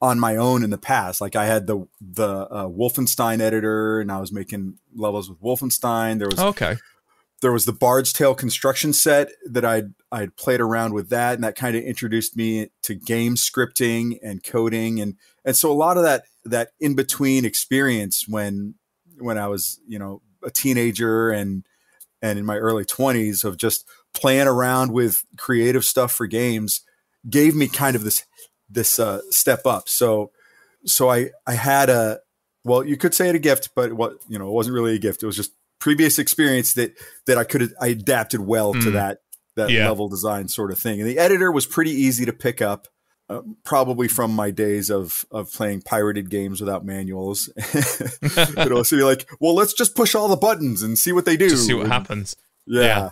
on my own in the past. Like I had the Wolfenstein editor, and I was making levels with Wolfenstein. There was the Bard's Tale construction set that I'd played around with that, and that kind of introduced me to game scripting and coding, and so a lot of that in between experience when I was a teenager and in my early 20s of just playing around with creative stuff for games gave me kind of this step up. So I had you could say it a gift, but it wasn't really a gift. It was just previous experience that I adapted well to that level design sort of thing. And the editor was pretty easy to pick up, probably from my days of playing pirated games without manuals. So you're like, well, let's just push all the buttons and see what they do.
Just see what happens.
Yeah.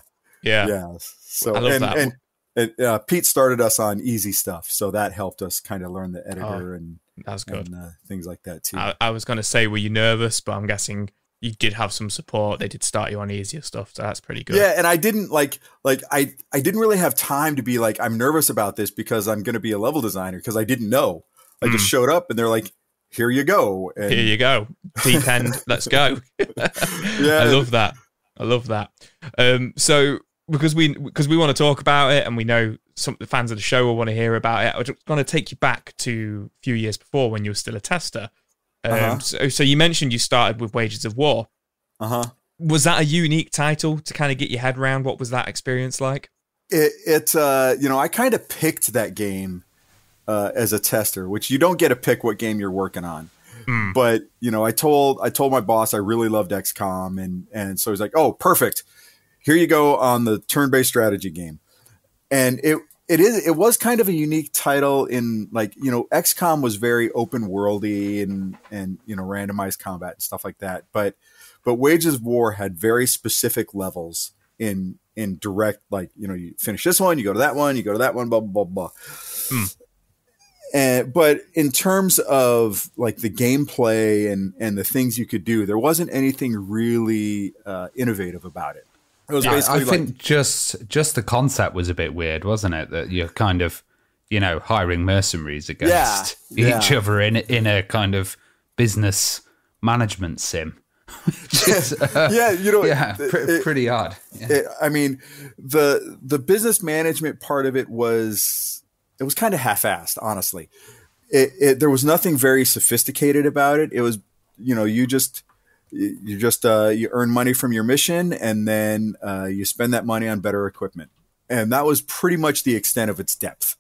So
I love that.
And Pete started us on easy stuff, so that helped us kind of learn the editor and
that's good.
And things like that too.
I was going to say, were you nervous? But I'm guessing you did have some support. They did start you on easier stuff, so that's pretty good.
Yeah, and I didn't I didn't really have time to be like, I'm nervous about this because I'm going to be a level designer, because I didn't know. I just showed up and they're like, here you go. And
here you go. Deep end, let's go. I love that. So because we want to talk about it, and we know some of the fans of the show will want to hear about it, I'm just going to take you back to a few years before when you were still a tester. So you mentioned you started with Wages of War. Was that a unique title to kind of get your head around? What was that experience like?
I kind of picked that game as a tester, which you don't get to pick what game you're working on. But I told my boss I really loved XCOM, and so he's like, "Oh, perfect. Here you go on the turn-based strategy game." And it was kind of a unique title in XCOM was very open worldy and randomized combat and stuff like that. But Wages of War had very specific levels in direct, you finish this one, you go to that one, blah, blah, blah, blah. But in terms of the gameplay and the things you could do, there wasn't anything really innovative about it. It was basically
I think just the concept was a bit weird, wasn't it? That you're kind of, hiring mercenaries against each other in a kind of business management sim.
Yeah, you know,
yeah, pretty odd. Yeah.
I mean, the business management part of it was kind of half-assed, honestly. There was nothing very sophisticated about it. It was, you know, you earn money from your mission, and then you spend that money on better equipment, and that was pretty much the extent of its depth.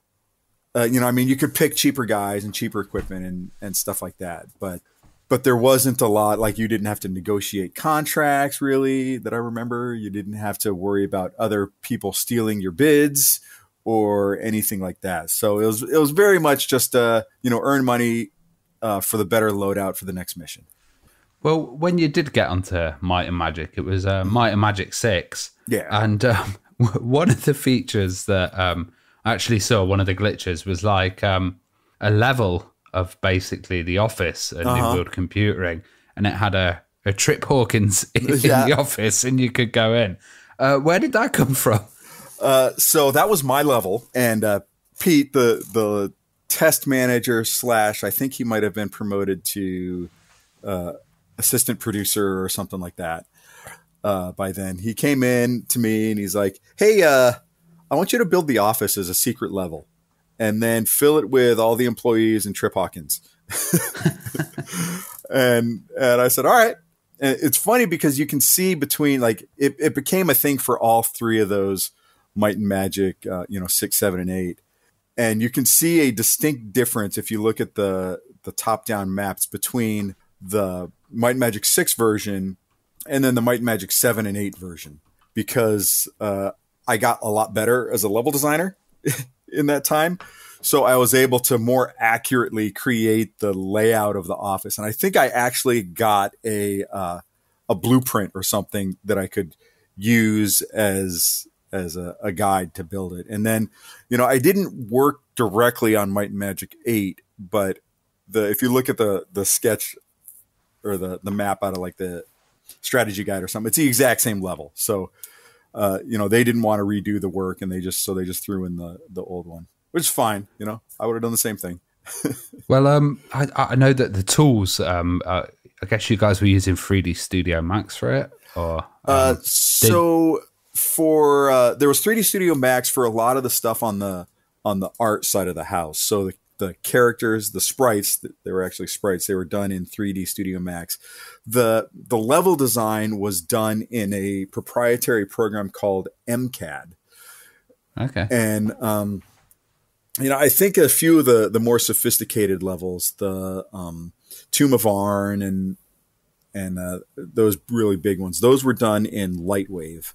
You know, I mean, you could pick cheaper guys and cheaper equipment and stuff like that, but there wasn't a lot. Like, you didn't have to negotiate contracts, really, that I remember. You didn't have to worry about other people stealing your bids or anything like that. So it was very much just earn money for the better loadout for the next mission.
Well, when you did get onto Might and Magic, it was Might and Magic 6.
Yeah.
And one of the features that I actually saw, one of the glitches, was like a level of basically the office and New World Computing, and it had a Trip Hawkins in the office, and you could go in. Where did that come from?
So that was my level, and Pete, the test manager / I think he might have been promoted to assistant producer or something like that by then. He came in to me and he's like, "Hey, I want you to build the office as a secret level, and then fill it with all the employees and Trip Hawkins." and I said, "All right." And it's funny because you can see between, like, it became a thing for all three of those Might and Magic, 6, 7, and 8. And you can see a distinct difference if you look at the top-down maps between the Might and Magic 6 version and then the Might and Magic 7 and 8 version, because I got a lot better as a level designer in that time. So I was able to more accurately create the layout of the office. And I think I actually got a blueprint or something that I could use as a guide to build it. And then, I didn't work directly on Might and Magic 8, but if you look at the sketch or the map out of like the strategy guide or something, it's the exact same level. So, they didn't want to redo the work, and they just threw in the old one, which is fine. I would have done the same thing.
Well, I know that the tools, I guess you guys were using 3D Studio Max for it, or
there was 3D Studio Max for a lot of the stuff on the art side of the house. So the characters, the sprites, they were actually sprites. They were done in 3D Studio Max. The level design was done in a proprietary program called MCAD.
Okay.
And I think a few of the more sophisticated levels, the Tomb of Arn and those really big ones, those were done in Lightwave.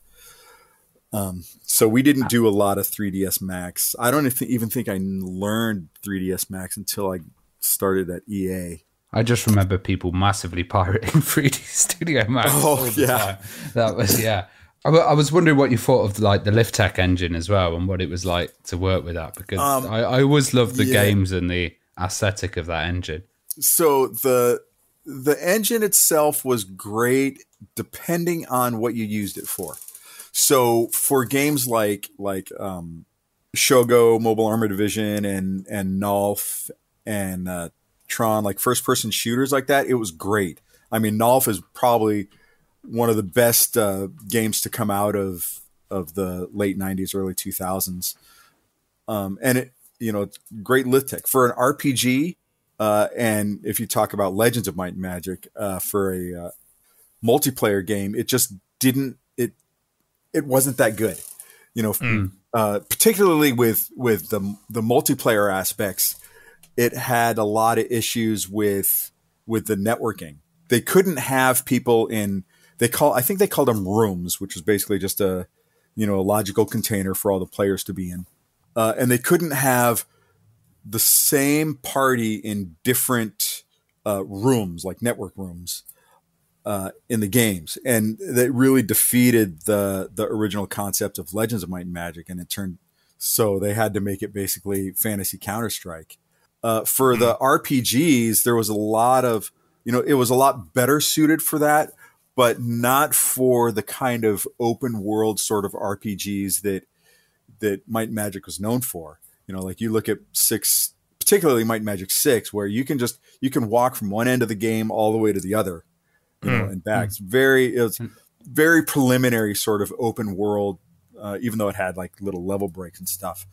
So we didn't do a lot of 3ds Max. I don't even think I learned 3ds Max until I started at EA.
I just remember people massively pirating 3D Studio Max.
Oh, yeah.
That was, yeah. I was wondering what you thought of like the Liftech engine as well, and what it was like to work with that, because I always loved the games and the aesthetic of that engine. So
the engine itself was great depending on what you used it for. So for games like Shogo, Mobile Armor Division, and Nulf and Tron, like first-person shooters like that, it was great. I mean, Nulf is probably one of the best games to come out of the late 90s, early 2000s. And it, great Liftech. For an RPG, and if you talk about Legends of Might and Magic, for a multiplayer game, it just didn't, it wasn't that good, particularly with the multiplayer aspects. It had a lot of issues with the networking. They couldn't have people I think they called them rooms, which was basically just a logical container for all the players to be in. And they couldn't have the same party in different rooms, like network rooms, in the games. And that really defeated the original concept of Legends of Might and Magic. And so they had to make it basically fantasy Counter-Strike. For the RPGs, there was a lot of, it was a lot better suited for that, but not for the kind of open world sort of RPGs that Might and Magic was known for. Like you look at 6, particularly Might and Magic 6, where you can walk from one end of the game all the way to the other, and back. It was very preliminary sort of open world, even though it had like little level breaks and stuff.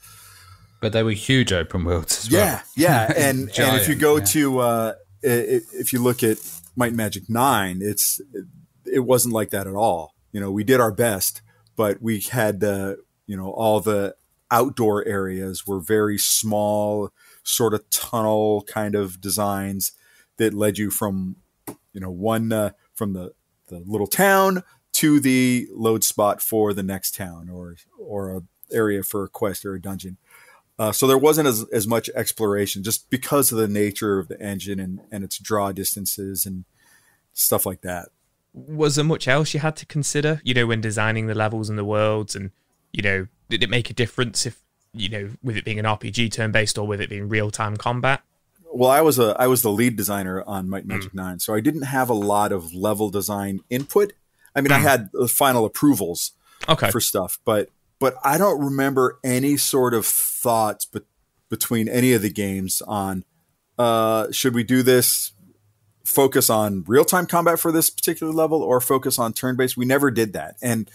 But they were huge open worlds as well.
Yeah. And if you go to, if you look at Might and Magic 9, it wasn't like that at all. We did our best, but we had, all the outdoor areas were very small, sort of tunnel kind of designs that led you from, from the little town to the load spot for the next town or a area for a quest or a dungeon. So there wasn't as much exploration just because of the nature of the engine and its draw distances and stuff like that.
Was there much else you had to consider, when designing the levels and the worlds? And, did it make a difference if, with it being an RPG turn-based or with it being real-time combat?
Well, I was the lead designer on Might and Magic 9, so I didn't have a lot of level design input. I mean, I had the final approvals for stuff, but I don't remember any sort of thoughts between any of the games on should we do this, focus on real-time combat for this particular level or focus on turn-based. We never did that. And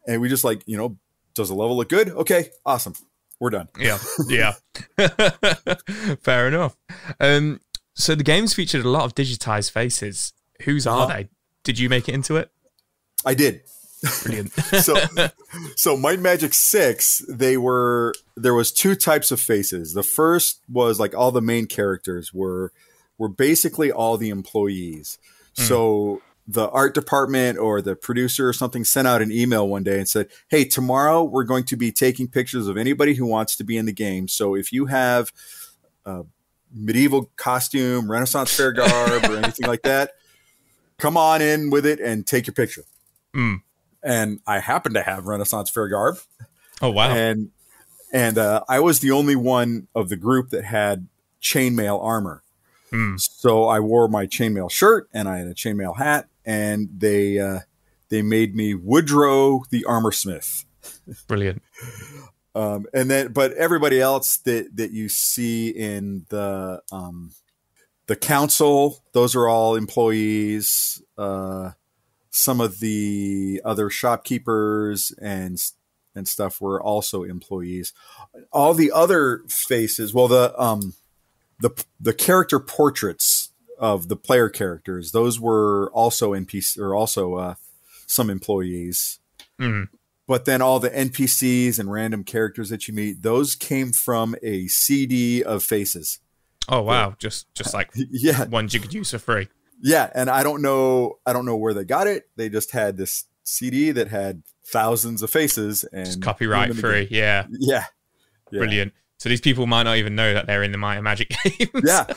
we just does the level look good? Okay, awesome. We're done.
Yeah. Fair enough. So the games featured a lot of digitized faces. Whose are they? Did you make it into it?
I did.
Brilliant.
So Might and Magic 6, there was two types of faces. The first was like all the main characters were basically all the employees. So the art department or the producer or something sent out an email one day and said, hey, tomorrow we're going to be taking pictures of anybody who wants to be in the game. So if you have a medieval costume, Renaissance fair garb or anything like that, come on in with it and take your picture. And I happen to have Renaissance fair garb.
Oh, wow.
And I was the only one of the group that had chainmail armor. So I wore my chainmail shirt and I had a chainmail hat, and they made me Woodrow the armor smith.
Brilliant.
But everybody else that you see in the council, those are all employees. Some of the other shopkeepers and stuff were also employees. All the other faces, well, the character portraits of the player characters, those were also NPC or also some employees. But then all the NPCs and random characters that you meet, those came from a CD of faces.
Oh wow! Just like ones you could use for free.
Yeah, and I don't know where they got it. They just had this CD that had thousands of faces and
just copyright free. Yeah. Brilliant. So these people might not even know that they're in the Might and Magic games.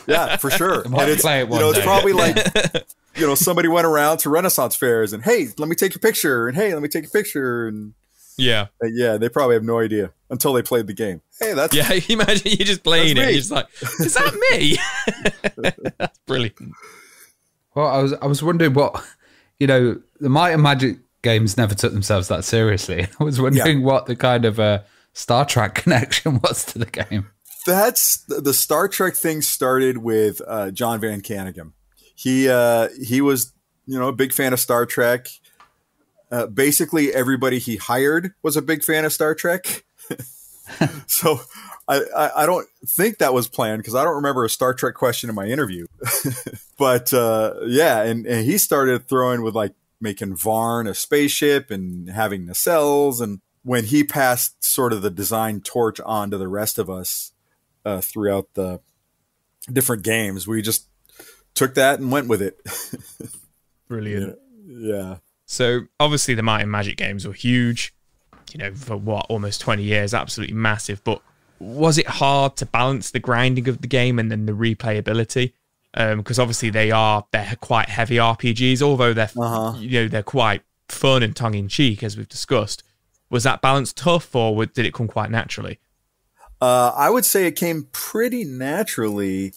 Yeah, for sure. And it's
it's
probably like somebody went around to Renaissance fairs and hey, let me take your picture, and hey, let me take your picture, and they probably have no idea until they played the game. Hey, that's
imagine you just playing it, and you're just like, is that me? That's brilliant.
Well, I was wondering what the Might and Magic games never took themselves that seriously. I was wondering what the kind of Star Trek connection was to the game.
That's the Star Trek thing started with John Van Caneghem. He was a big fan of Star Trek. Basically, everybody he hired was a big fan of Star Trek. So I don't think that was planned because I don't remember a Star Trek question in my interview. But and he started throwing with like making Varn a spaceship and having nacelles. And when he passed sort of the design torch on to the rest of us throughout the different games, we just took that and went with it.
Brilliant.
Yeah.
So obviously the Might and Magic games were huge, for almost 20 years, absolutely massive. But was it hard to balance the grinding of the game and then the replayability? Because obviously they're quite heavy RPGs, although they're quite fun and tongue in cheek, as we've discussed. Was that balance tough, or did it come quite naturally?
I would say it came pretty naturally.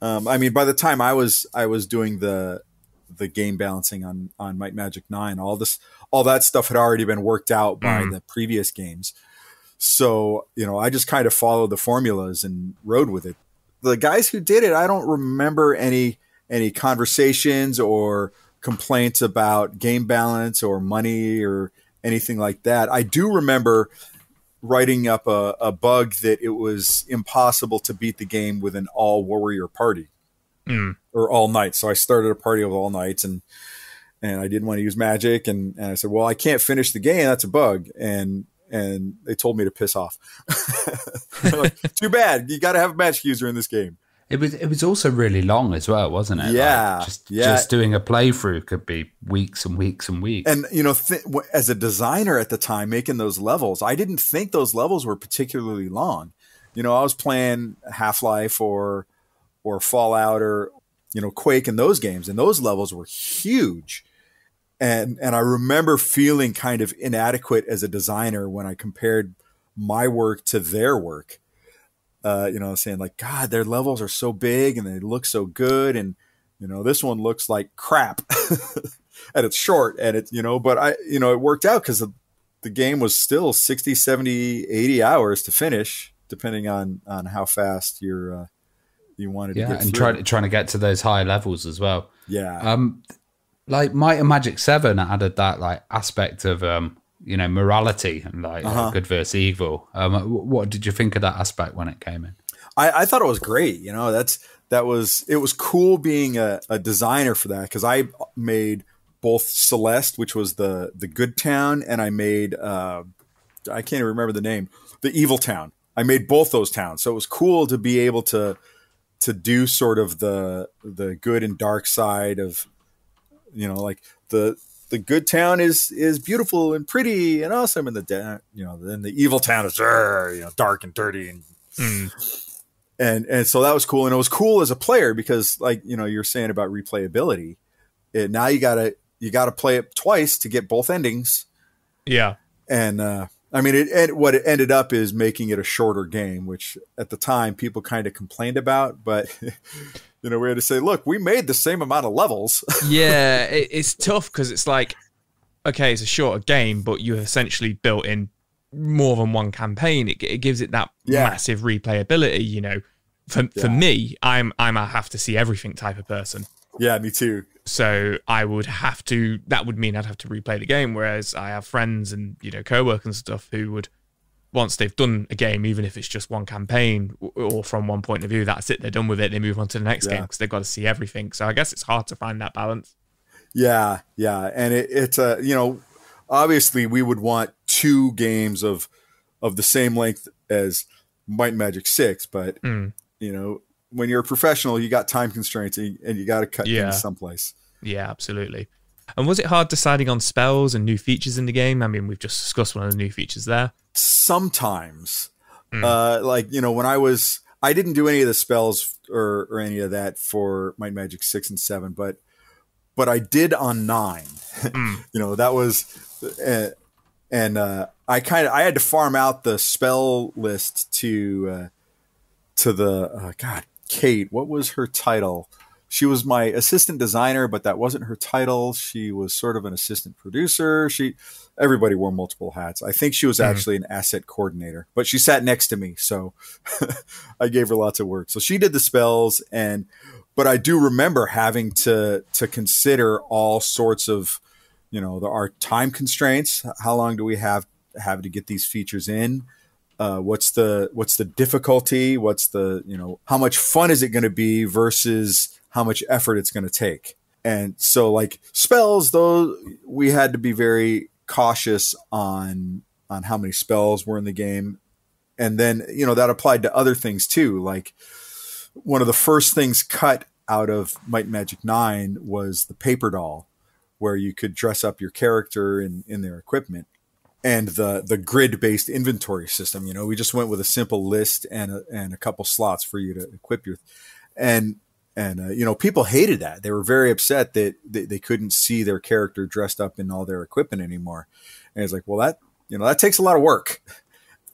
I mean, by the time I was doing the game balancing on Might Magic 9, all that stuff had already been worked out by the previous games. So, I just kind of followed the formulas and rode with it. The guys who did it, I don't remember any conversations or complaints about game balance or money or anything like that. I do remember writing up a bug that it was impossible to beat the game with an all warrior party or all knights. So I started a party of all knights and I didn't want to use magic. And I said, well, I can't finish the game. That's a bug. And they told me to piss off. Like, too bad. You got to have a magic user in this game.
It was also really long as well, wasn't it?
Yeah.
Like just doing a playthrough could be weeks and weeks and weeks.
And, you know, as a designer at the time, making those levels, I didn't think those levels were particularly long. You know, I was playing Half-Life or Fallout or, you know, Quake and those games, and those levels were huge. And I remember feeling kind of inadequate as a designer when I compared my work to their work. You know, saying like, God, their levels are so big and they look so good. And, you know, this one looks like crap and it's short and it's, you know, but it worked out because the game was still 60, 70, 80 hours to finish, depending on how fast you wanted to get through.
And trying to get to those high levels as well.
Yeah.
Like Might and Magic 7 added that like aspect of, you know, morality and like good versus evil. What did you think of that aspect when it came in?
I thought it was great. You know, it was cool being a designer for that, because I made both Celeste, which was the good town, and I made I can't even remember the name, the evil town. I made both those towns, so it was cool to be able to do sort of the good and dark side of, you know, like the good town is beautiful and pretty and awesome, and then the evil town is dark and dirty and so that was cool. And it was cool as a player because, like, you know, you're saying about replayability, now you gotta play it twice to get both endings.
Yeah.
And I mean, what it ended up is making it a shorter game, which at the time people kind of complained about, but you know, we had to say, look, we made the same amount of levels.
Yeah, it's tough because it's like, okay, it's a shorter game, but you have essentially built in more than one campaign. It gives it that massive replayability. You know, for me, I'm a have to see everything type of person.
Yeah, me too.
So that would mean I'd have to replay the game. Whereas I have friends and, you know, co-workers and stuff who would, once they've done a game, even if it's just one campaign or from one point of view, that's it, they're done with it, they move on to the next game because they've got to see everything. So I guess it's hard to find that balance.
Yeah. And it's you know, obviously we would want 2 games of the same length as Might and Magic 6, but you know, when you're a professional, you got time constraints and you got to cut things someplace. Yeah,
absolutely. And was it hard deciding on spells and new features in the game? I mean, we've just discussed one of the new features there.
Sometimes, like, you know, when I didn't do any of the spells or any of that for Might and Magic 6 and 7, but I did on 9. You know, that was, and I had to farm out the spell list to the Kate. What was her title? She was my assistant designer, but that wasn't her title. She was sort of an assistant producer. Everybody wore multiple hats. I think she was actually an asset coordinator, but she sat next to me, so I gave her lots of work. So she did the spells, but I do remember having to consider all sorts of, you know, our time constraints. How long do we have to get these features in? What's the difficulty? What's the, you know, how much fun is it going to be versus how much effort it's going to take? And so, like, spells, though, we had to be very cautious on how many spells were in the game. And then, you know, that applied to other things too. Like, one of the first things cut out of Might and Magic 9 was the paper doll, where you could dress up your character in their equipment. And the grid-based inventory system, you know, we just went with a simple list and a couple slots for you to equip your, and you know, people hated that. They were very upset that they couldn't see their character dressed up in all their equipment anymore. And it's like, well, that takes a lot of work,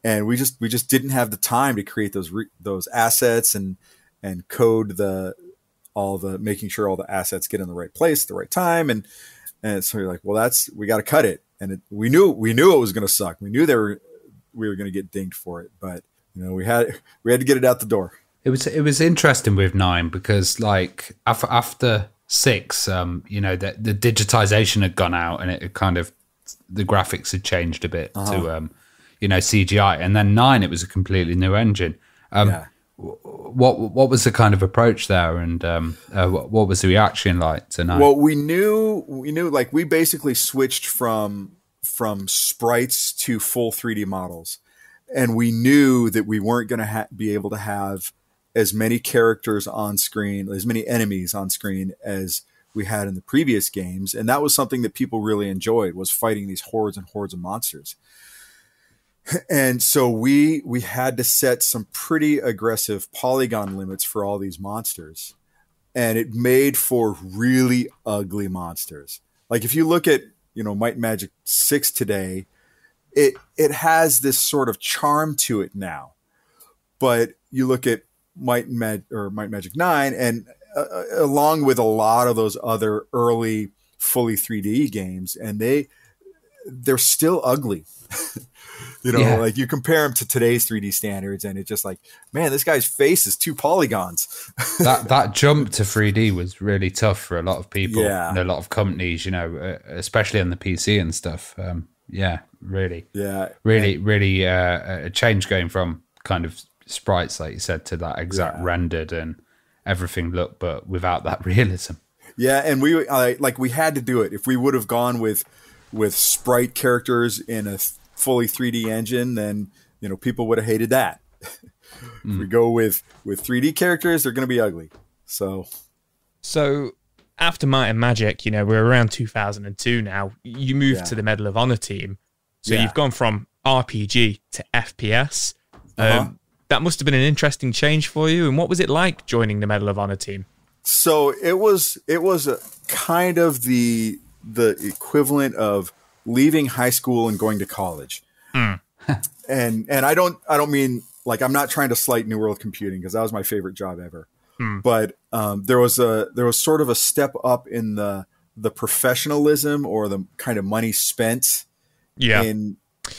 and we just didn't have the time to create those assets and code making sure all the assets get in the right place at the right time, and so you're like, well, we got to cut it. And we knew it was going to suck. We knew we were going to get dinged for it, but, you know, we had to get it out the door.
It was interesting with 9 because, like, after 6, you know, the digitization had gone out and it kind of, the graphics had changed a bit to, you know, CGI. And then 9, it was a completely new engine. What was the kind of approach there, and what was the reaction like to 9?
Well, we knew like we basically switched from sprites to full 3D models, and we knew that we weren't going to be able to have as many characters on screen, as many enemies on screen as we had in the previous games, and that was something that people really enjoyed, was fighting these hordes and hordes of monsters. And so we had to set some pretty aggressive polygon limits for all these monsters, and it made for really ugly monsters. Like if you look at, you know, Might and Magic 6 today, it has this sort of charm to it now. But you look at Might and Magic 9, and along with a lot of those other early fully 3D games, and they're still ugly. You know, like you compare them to today's 3D standards, and it's just like, man, this guy's face is 2 polygons.
that jump to 3D was really tough for a lot of people and a lot of companies, you know, especially on the PC and stuff. Really a change going from kind of sprites, like you said, to that exact rendered and everything look, but without that realism.
Yeah, and we had to do it. If we would have gone with sprite characters in a fully 3D engine, then, you know, people would have hated that. If we go with 3D characters, they're going to be ugly. So
after Might and Magic, you know, we're around 2002 now. You moved to the Medal of Honor team, so you've gone from RPG to FPS. That must have been an interesting change for you. And what was it like joining the Medal of Honor team?
So it was a kind of the equivalent of leaving high school and going to college. and I don't mean, like, I'm not trying to slight New World Computing, because that was my favorite job ever. But there was sort of a step up in the professionalism, or the kind of money spent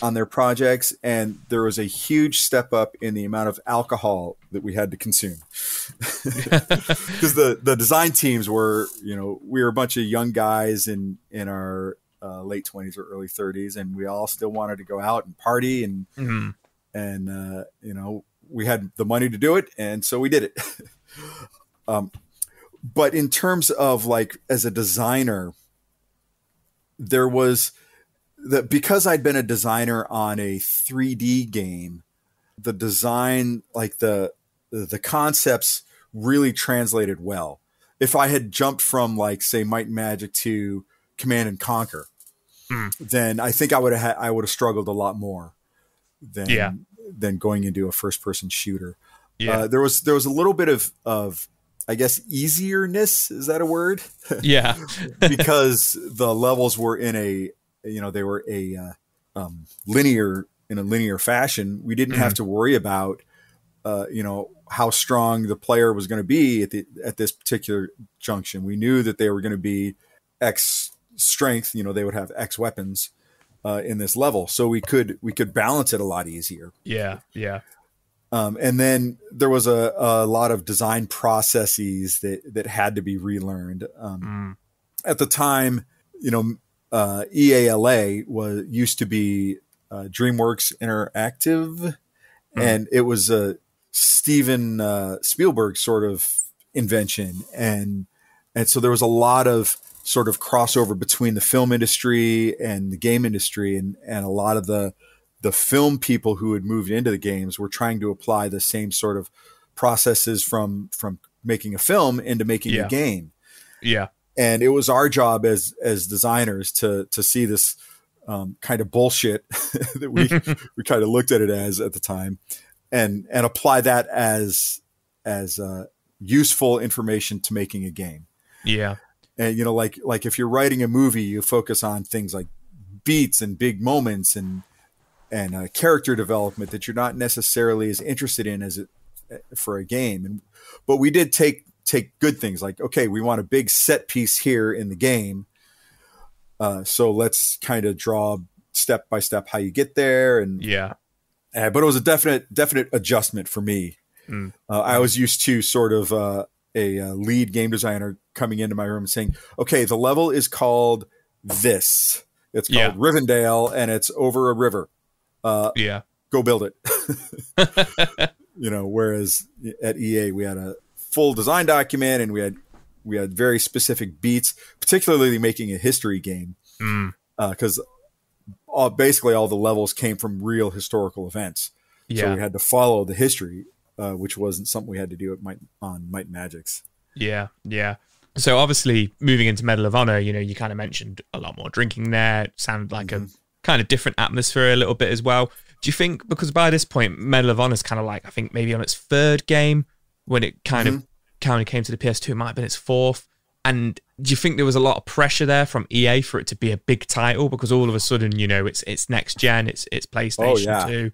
on their projects, and there was a huge step up in the amount of alcohol that we had to consume. Because the design teams were, you know, we were a bunch of young guys in our late 20s or early 30s, and we all still wanted to go out and party, and you know, we had the money to do it, and so we did it. But in terms of, like, as a designer, there was because I'd been a designer on a 3D game, the design, like the concepts really translated well. If I had jumped from, like, say, Might and Magic to Command and Conquer, then I think I would have struggled a lot more than going into a first person shooter. There was a little bit of I guess easierness, is that a word?
Yeah.
Because the levels were in a, you know, they were linear fashion. We didn't have to worry about you know, how strong the player was going to be at this particular junction. We knew that they were going to be X strength, you know, they would have X weapons in this level, so we could balance it a lot easier. And then there was a lot of design processes that had to be relearned. At the time, you know, EALA used to be DreamWorks Interactive, and it was a Steven Spielberg sort of invention, and so there was a lot of sort of crossover between the film industry and the game industry, and a lot of the film people who had moved into the games were trying to apply the same sort of processes from making a film into making a game. And it was our job as designers to see this kind of bullshit that we kind of looked at it as at the time, and apply that as useful information to making a game. And, you know, like if you're writing a movie, you focus on things like beats and big moments and character development that you're not necessarily as interested in as for a game. But we did take good things, like, okay, we want a big set piece here in the game. So let's kind of draw step by step how you get there. And but it was a definite adjustment for me. I was used to sort of lead game designer coming into my room and saying, okay, the level is called this. It's called Rivendell, and it's over a river. Go build it. Whereas at EA, we had a full design document, and we had very specific beats, particularly making a history game. Because basically all the levels came from real historical events. So we had to follow the history, which wasn't something we had to do on Might and Magic's. Yeah.
So obviously moving into Medal of Honor, you kind of mentioned a lot more drinking there. It sounded like a kind of different atmosphere a little bit as well. Do you think, because by this point, Medal of Honor is kind of like, I think maybe on its third game, when it kind of came to the PS2, it might have been its fourth. And do you think there was a lot of pressure there from EA for it to be a big title? Because all of a sudden, it's next gen, it's PlayStation 2,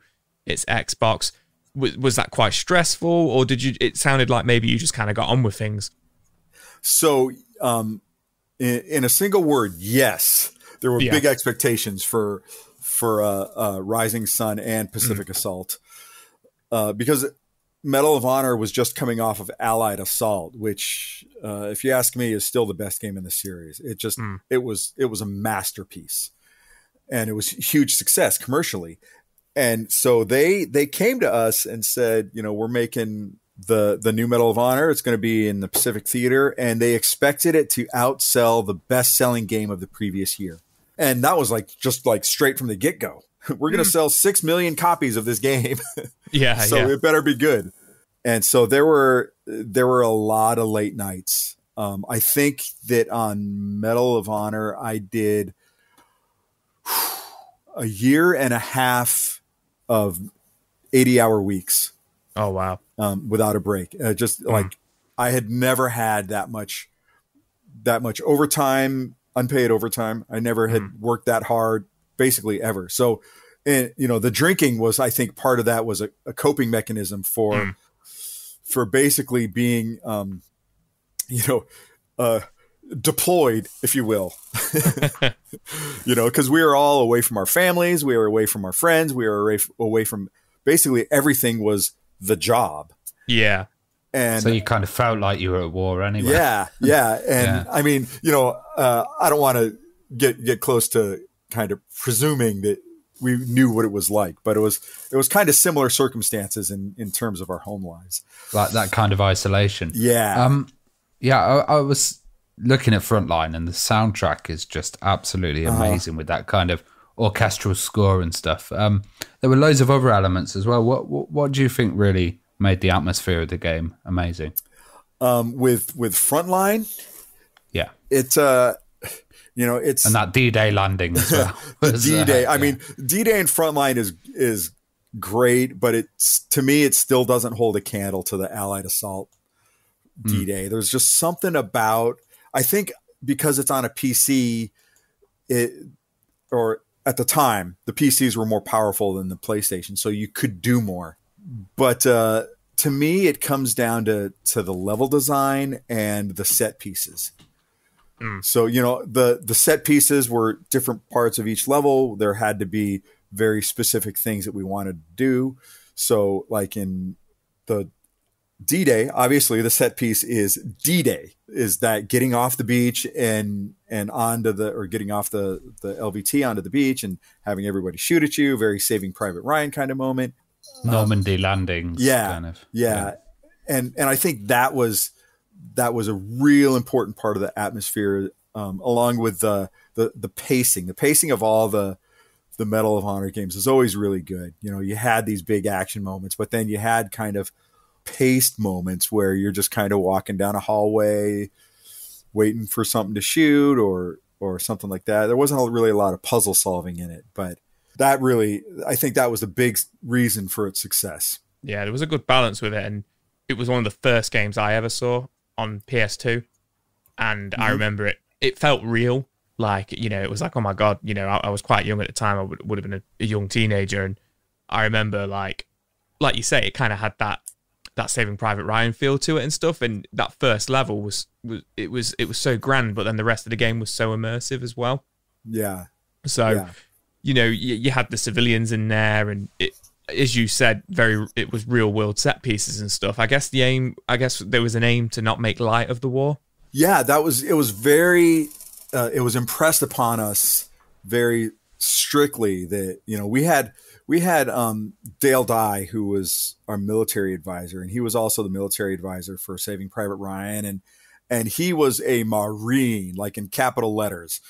it's Xbox. Was that quite stressful, or it sounded like maybe you just kind of got on with things?
So, in a single word, yes, there were big expectations for Rising Sun and Pacific Assault, because Medal of Honor was just coming off of Allied Assault, which, if you ask me, is still the best game in the series. It was a masterpiece, and it was a huge success commercially. And so they came to us and said, we're making the new Medal of Honor. It's going to be in the Pacific Theater, and they expected it to outsell the best-selling game of the previous year. And that was just straight from the get-go. We're going to sell 6 million copies of this game. So it better be good. And so there were a lot of late nights. I think that on Medal of Honor, I did a year and a half of 80-hour weeks.
Oh, wow.
Without a break. I had never had that much overtime, unpaid overtime. I never had worked that hard basically ever. So, the drinking was, I think part of that was a coping mechanism for basically being, deployed, if you will, because we were all away from our families. We were away from our friends. We were away from basically everything was the job.
Yeah.
And so you kind of felt like you were at war anyway.
Yeah. And I mean, I don't want to get close to kind of presuming that we knew what it was like, but it was kind of similar circumstances in terms of our home lives.
Like that kind of isolation.
Yeah.
I was looking at Frontline, and the soundtrack is just absolutely amazing with that kind of orchestral score and stuff. There were loads of other elements as well. What do you think really made the atmosphere of the game amazing?
With Frontline, it's it's
and that D-Day landing as well.
D-Day. I mean, D-Day and Frontline is great, but to me it still doesn't hold a candle to the Allied Assault D-Day. There's just something about, I think because it's on a PC, or at the time the PCs were more powerful than the PlayStation, so you could do more. But to me, it comes down to the level design and the set pieces. So, the set pieces were different parts of each level. There had to be very specific things that we wanted to do. So like in the D-Day, obviously the set piece is D-Day, is that getting off the beach and onto getting off the LVT onto the beach and having everybody shoot at you, very Saving Private Ryan kind of moment.
Normandy landings.
Yeah. And I think that was a real important part of the atmosphere, along with the pacing. The pacing of all the Medal of Honor games is always really good. You had these big action moments, but then you had kind of paced moments where you're just kind of walking down a hallway, waiting for something to shoot or something like that. There wasn't really a lot of puzzle solving in it, but I think that was the big reason for its success.
Yeah, there was a good balance with it, and it was one of the first games I ever saw on PS2, and I remember it felt real. Like, it was like, oh my God, I was quite young at the time. I would have been a young teenager, and I remember like you say, it kind of had that Saving Private Ryan feel to it and stuff, and that first level was so grand, but then the rest of the game was so immersive as well.
Yeah.
So you had the civilians in there, and as you said, it was real world set pieces and stuff. I guess there was an aim to not make light of the war.
Yeah, it was very, it was impressed upon us very strictly that, we had Dale Dye, who was our military advisor, and he was also the military advisor for Saving Private Ryan. And he was a Marine, like in capital letters.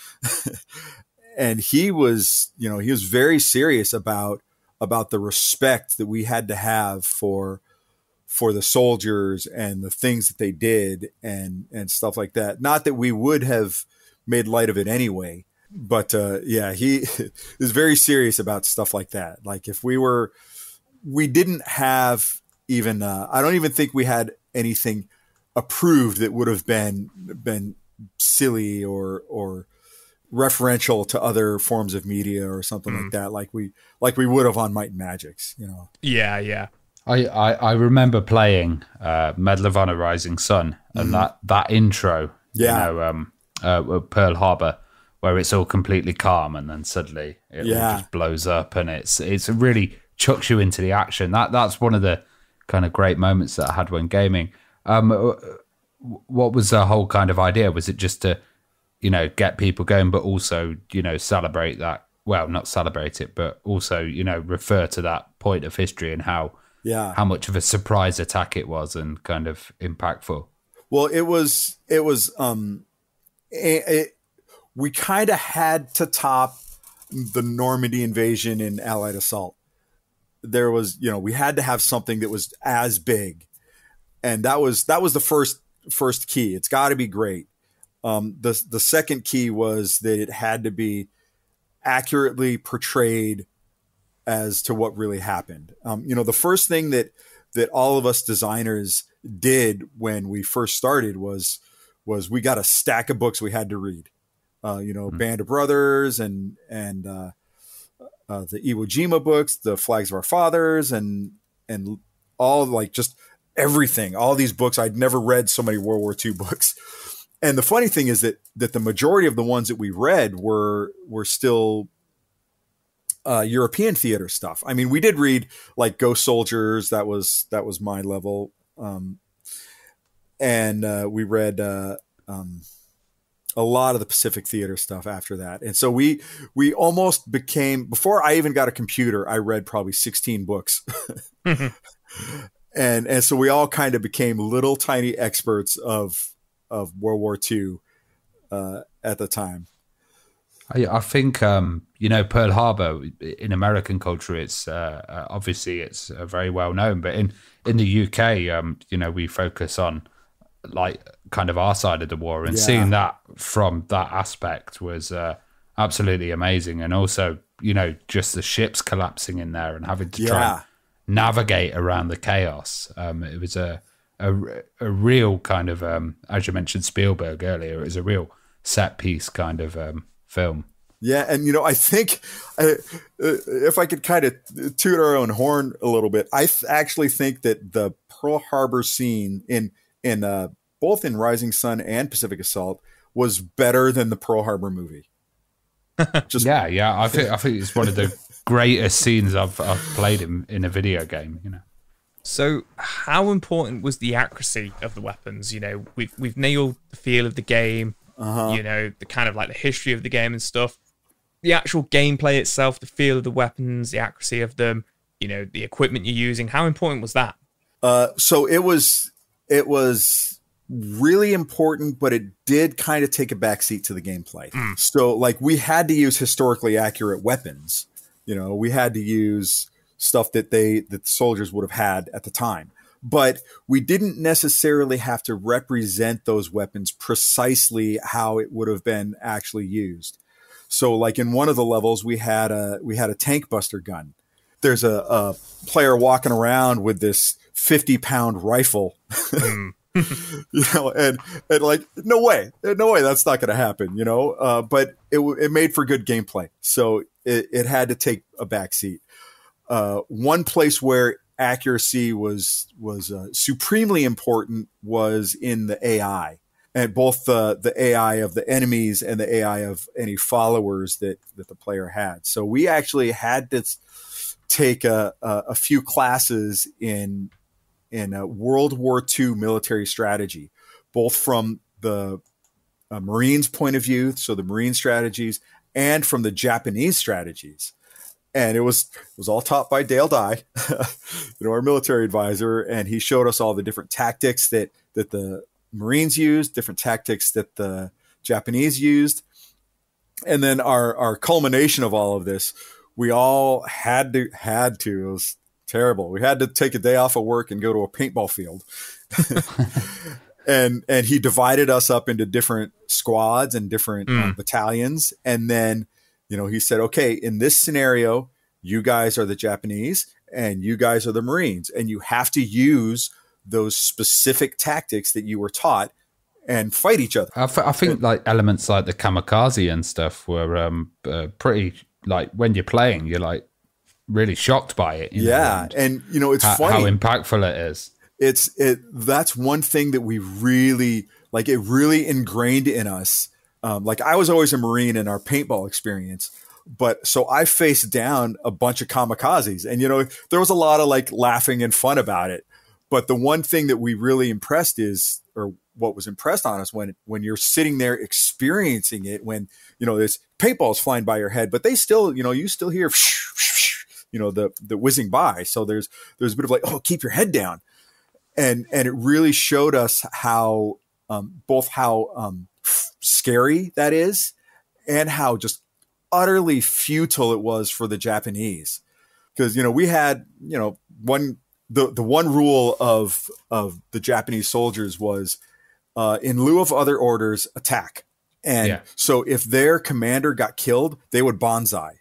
And he was very serious about the respect that we had to have for the soldiers and the things that they did and stuff like that. Not that we would have made light of it anyway, but he is very serious about stuff like that. Like if we didn't have even, I don't even think we had anything approved that would have been silly or referential to other forms of media or something like that, like we would have on Might and Magics,
Yeah.
I remember playing Medal of Honor Rising Sun and that intro, Pearl Harbor, where it's all completely calm and then suddenly it all just blows up and it's really chucks you into the action. That's one of the kind of great moments that I had when gaming. What was the whole kind of idea? Was it just to get people going, but also, celebrate that? Well, not celebrate it, but also, refer to that point of history and how much of a surprise attack it was and kind of impactful.
Well, we kind of had to top the Normandy invasion and Allied assault. There was, we had to have something that was as big, and that was the first key. It's got to be great. The second key was that it had to be accurately portrayed as to what really happened. The first thing that all of us designers did when we first started was we got a stack of books we had to read. Band of Brothers and the Iwo Jima books, the Flags of Our Fathers, and all, like, just everything. All these books. I'd never read so many World War II books. And the funny thing is that the majority of the ones that we read were still European theater stuff. I mean, we did read like Ghost Soldiers. That was my level. And we read a lot of the Pacific theater stuff after that. And so we almost became, before I even got a computer, I read probably 16 books. And so we all kind of became little tiny experts of World War II at the time.
I think Pearl Harbor in American culture, it's obviously it's very well known, but in the UK, we focus on like kind of our side of the war, and seeing that from that aspect was absolutely amazing. And also, just the ships collapsing in there and having to try and navigate around the chaos. It was a real kind of, as you mentioned Spielberg earlier, it was a real set piece kind of film.
Yeah, and I think if I could kind of toot our own horn a little bit, I actually think that the Pearl Harbor scene in both in Rising Sun and Pacific Assault was better than the Pearl Harbor movie. Just
I think it's one of the greatest scenes I've played in a video game.
So, how important was the accuracy of the weapons? We've nailed the feel of the game. The kind of like the history of the game and stuff. The actual gameplay itself, the feel of the weapons, the accuracy of them, the equipment you're using. How important was that?
So it was really important, but it did kind of take a backseat to the gameplay. So like we had to use historically accurate weapons. We had to use stuff that the soldiers would have had at the time. But we didn't necessarily have to represent those weapons precisely how it would have been actually used. So like in one of the levels, we had a tank buster gun. There's a player walking around with this 50-pound rifle, and like, no way, that's not going to happen, but it made for good gameplay. So it had to take a backseat. One place where accuracy was supremely important was in the AI, and both the AI of the enemies and the AI of any followers that the player had. So we actually had take a few classes in World War II military strategy, both from the Marines' point of view, so the Marine strategies, and from the Japanese strategies. And it was all taught by Dale Dye, our military advisor, and he showed us all the different tactics that the Marines used, different tactics that the Japanese used. And then our culmination of all of this, we all had to, it was terrible. We had to take a day off of work and go to a paintball field. and he divided us up into different squads and different battalions. And then, he said, okay, in this scenario, you guys are the Japanese and you guys are the Marines, and you have to use those specific tactics that you were taught and fight each other.
I think like elements like the kamikaze and stuff were pretty, like when you're playing, you're like really shocked by it.
And it's funny
how impactful it is.
That's one thing that we really like. It really ingrained in us. Like I was always a Marine in our paintball experience, but so I faced down a bunch of kamikazes, and there was a lot of like laughing and fun about it. But the one thing that we really impressed or what was impressed on us when you're sitting there experiencing it, when this paintball's flying by your head, but they still, you still hear the whizzing by. So there's a bit of like, oh, keep your head down. And it really showed us how both how scary that is and how just utterly futile it was for the Japanese. Because, we had, the one rule of the Japanese soldiers was in lieu of other orders, attack. And so if their commander got killed, they would bonsai.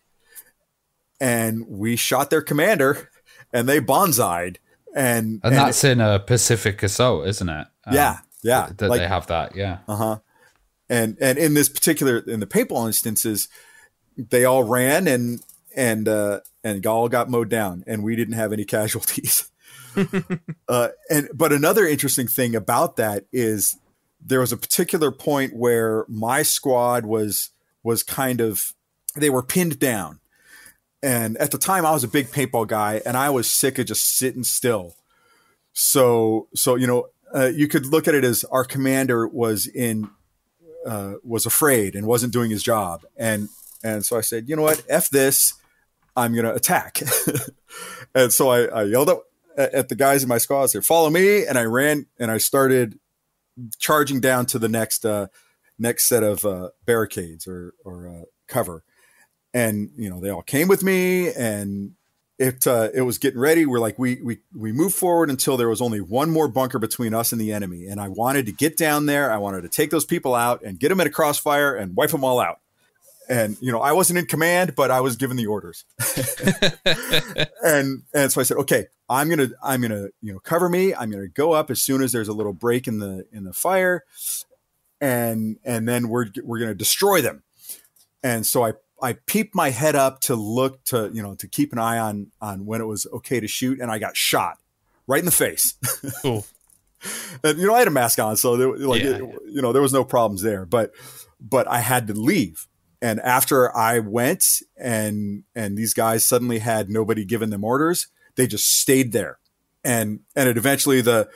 And we shot their commander and they bonsai'd. And
that's in a Pacific Assault, isn't it?
Yeah.
That they have that. Yeah.
Uh-huh. And in this particular, in the paintball instances, they all ran and all got mowed down, and we didn't have any casualties. But another interesting thing about that is there was a particular point where my squad was kind of, they were pinned down. And at the time I was a big paintball guy and I was sick of just sitting still. So, you could look at it as our commander was afraid and wasn't doing his job. And so I said, you know what, F this, I'm going to attack. And so I yelled up at the guys in my squad, I said, follow me. And I ran and I started charging down to the next set of barricades or cover. And, they all came with me, and it was getting ready. We're like, we moved forward until there was only one more bunker between us and the enemy. And I wanted to get down there. I wanted to take those people out and get them in a crossfire and wipe them all out. And, I wasn't in command, but I was given the orders. and so I said, okay, I'm going to, cover me. I'm going to go up as soon as there's a little break in the fire. And then we're going to destroy them. And so I peeped my head up to look to keep an eye on when it was okay to shoot. And I got shot right in the face.
Cool.
And, I had a mask on, so there was no problems there, but I had to leave. And after I went and these guys suddenly had nobody giving them orders, they just stayed there. And it eventually the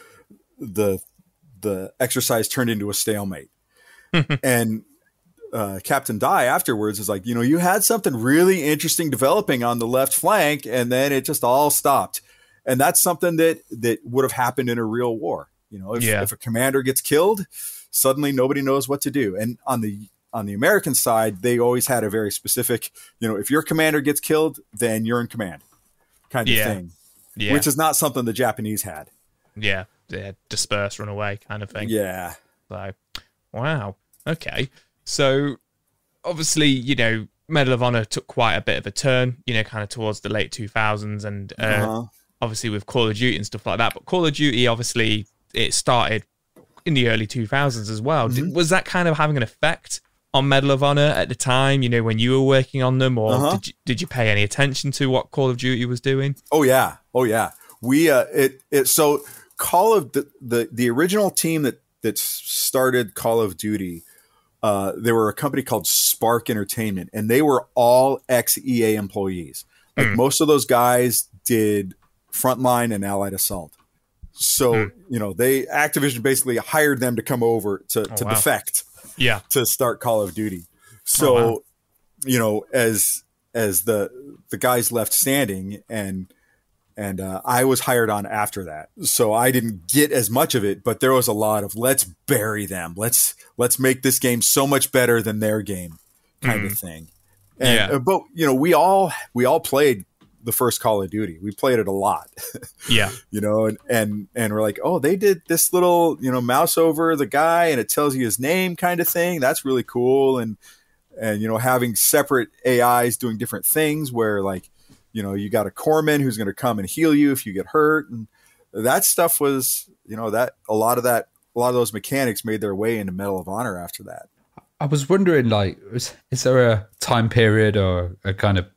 exercise turned into a stalemate. And Captain Dye afterwards is like, you had something really interesting developing on the left flank, and then it just all stopped. And that's something that would have happened in a real war. If a commander gets killed, suddenly nobody knows what to do. And on the American side, they always had a very specific, if your commander gets killed, then you're in command kind of thing, which is not something the Japanese had.
Yeah. Disperse, run away kind of thing.
Yeah.
So, wow. Okay. So obviously, Medal of Honor took quite a bit of a turn, kind of towards the late 2000s and obviously with Call of Duty and stuff like that. But Call of Duty, obviously, it started in the early 2000s as well.
Mm-hmm.
Was that kind of having an effect on Medal of Honor at the time, when you were working on them, or did you pay any attention to what Call of Duty was doing?
Oh yeah. We so Call of the original team that started Call of Duty, they were a company called Spark Entertainment, and they were all ex-EA employees. Like most of those guys did Frontline and Allied Assault. So, Activision basically hired them to come over to defect to start Call of Duty. So, as the guys left standing and I was hired on after that. So I didn't get as much of it, but there was a lot of let's bury them. Let's make this game so much better than their game kind of thing. And, but we all played the first Call of Duty. We played it a lot.
Yeah.
And we're like, oh, they did this little, mouse over the guy and it tells you his name kind of thing. That's really cool. And having separate AIs doing different things where like, you got a corpsman who's going to come and heal you if you get hurt. And that stuff was, that a lot of those mechanics made their way into Medal of Honor after that.
I was wondering, like, is there a time period or a kind of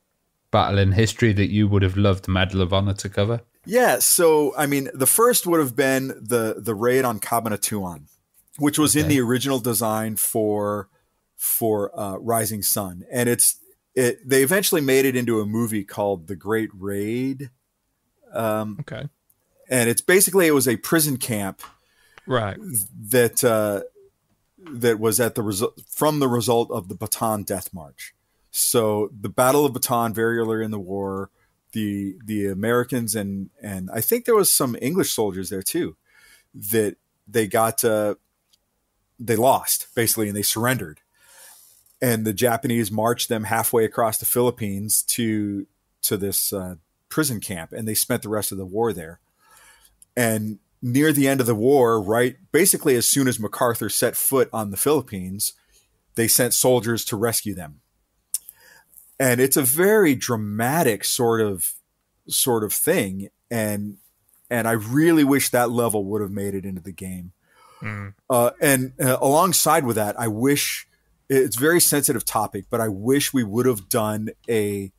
battle in history that you would have loved Medal of Honor to cover?
Yeah, so I mean, the first would have been the raid on Cabanatuan, which was in the original design for Rising Sun, and they eventually made it into a movie called The Great Raid.
Okay,
and it's basically it was a prison camp,
right?
That was from the result of the Bataan Death March. So the Battle of Bataan, very early in the war, the Americans and I think there was some English soldiers there too, that they lost basically and they surrendered, and the Japanese marched them halfway across the Philippines to this prison camp, and they spent the rest of the war there. And near the end of the war, right, basically as soon as MacArthur set foot on the Philippines, they sent soldiers to rescue them. And it's a very dramatic sort of thing. And I really wish that level would have made it into the game. And alongside with that, I wish it's a very sensitive topic, but I wish we would have done a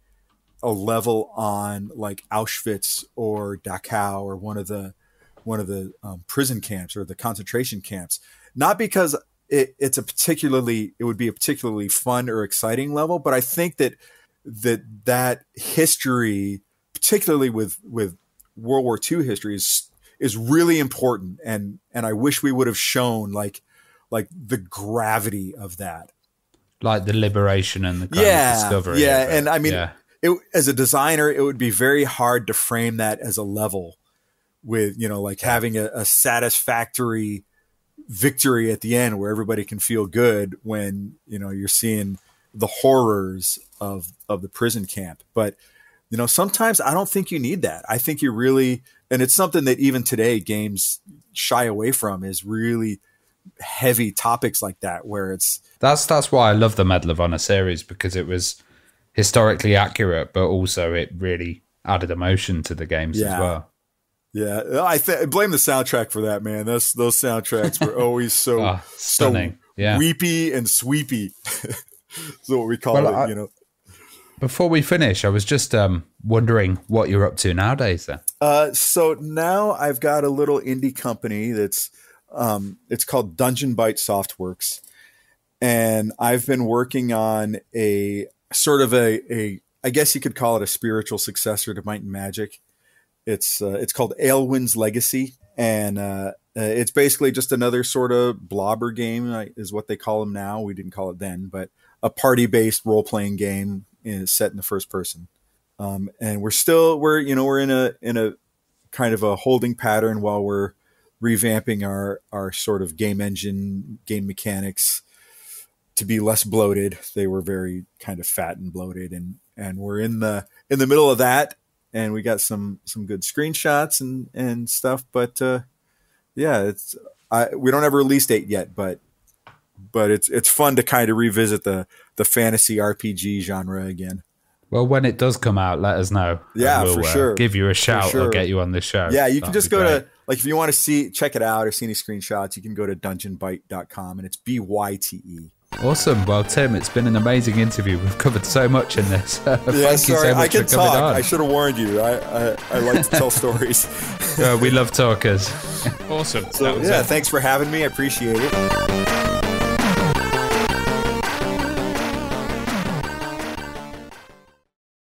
level on like Auschwitz or Dachau or one of the prison camps or the concentration camps, not because it would be a particularly fun or exciting level, but I think that history, particularly with World War II history, is really important, and I wish we would have shown like the gravity of that,
like the liberation and the kind of discovery.
Yeah, and I mean, as a designer, it would be very hard to frame that as a level with like having a satisfactory victory at the end where everybody can feel good when you're seeing the horrors of the prison camp. But sometimes I don't think you need that. I think you really, and it's something that even today games shy away from, is really heavy topics like that, where
that's why I love the Medal of Honor series, because it was historically accurate, but also it really added emotion to the games as well.
Yeah, I blame the soundtrack for that, man. Those soundtracks were always so
stunning,
weepy and sweepy. That's what we call it,
Before we finish, I was just wondering what you're up to nowadays then.
So now I've got a little indie company that's it's called Dungeon Byte Softworks, and I've been working on a sort of a I guess you could call it a spiritual successor to Might and Magic. It's called Aelwyn's Legacy, and it's basically just another sort of blobber game, is what they call them now. We didn't call it then, but a party-based role-playing game set in the first person. And we're in a kind of a holding pattern while we're revamping our sort of game engine, game mechanics to be less bloated. They were very kind of fat and bloated, and we're in the middle of that. And we got some good screenshots and stuff, but we don't have a release date yet, but it's fun to kind of revisit the fantasy RPG genre again.
Well, when it does come out, let us know.
Yeah, we'll, for sure.
Give you a shout or get you on the show.
Yeah, you can just go to, like, if you want to check it out or see any screenshots, you can go to dungeonbyte.com, and it's BYTE.
Awesome. Well, Tim, it's been an amazing interview. We've covered so much in this. Thank you so much
I can
for coming
talk.
on.
I should have warned you. I like to tell stories.
We love talkers.
Awesome.
So, thanks for having me. I appreciate it.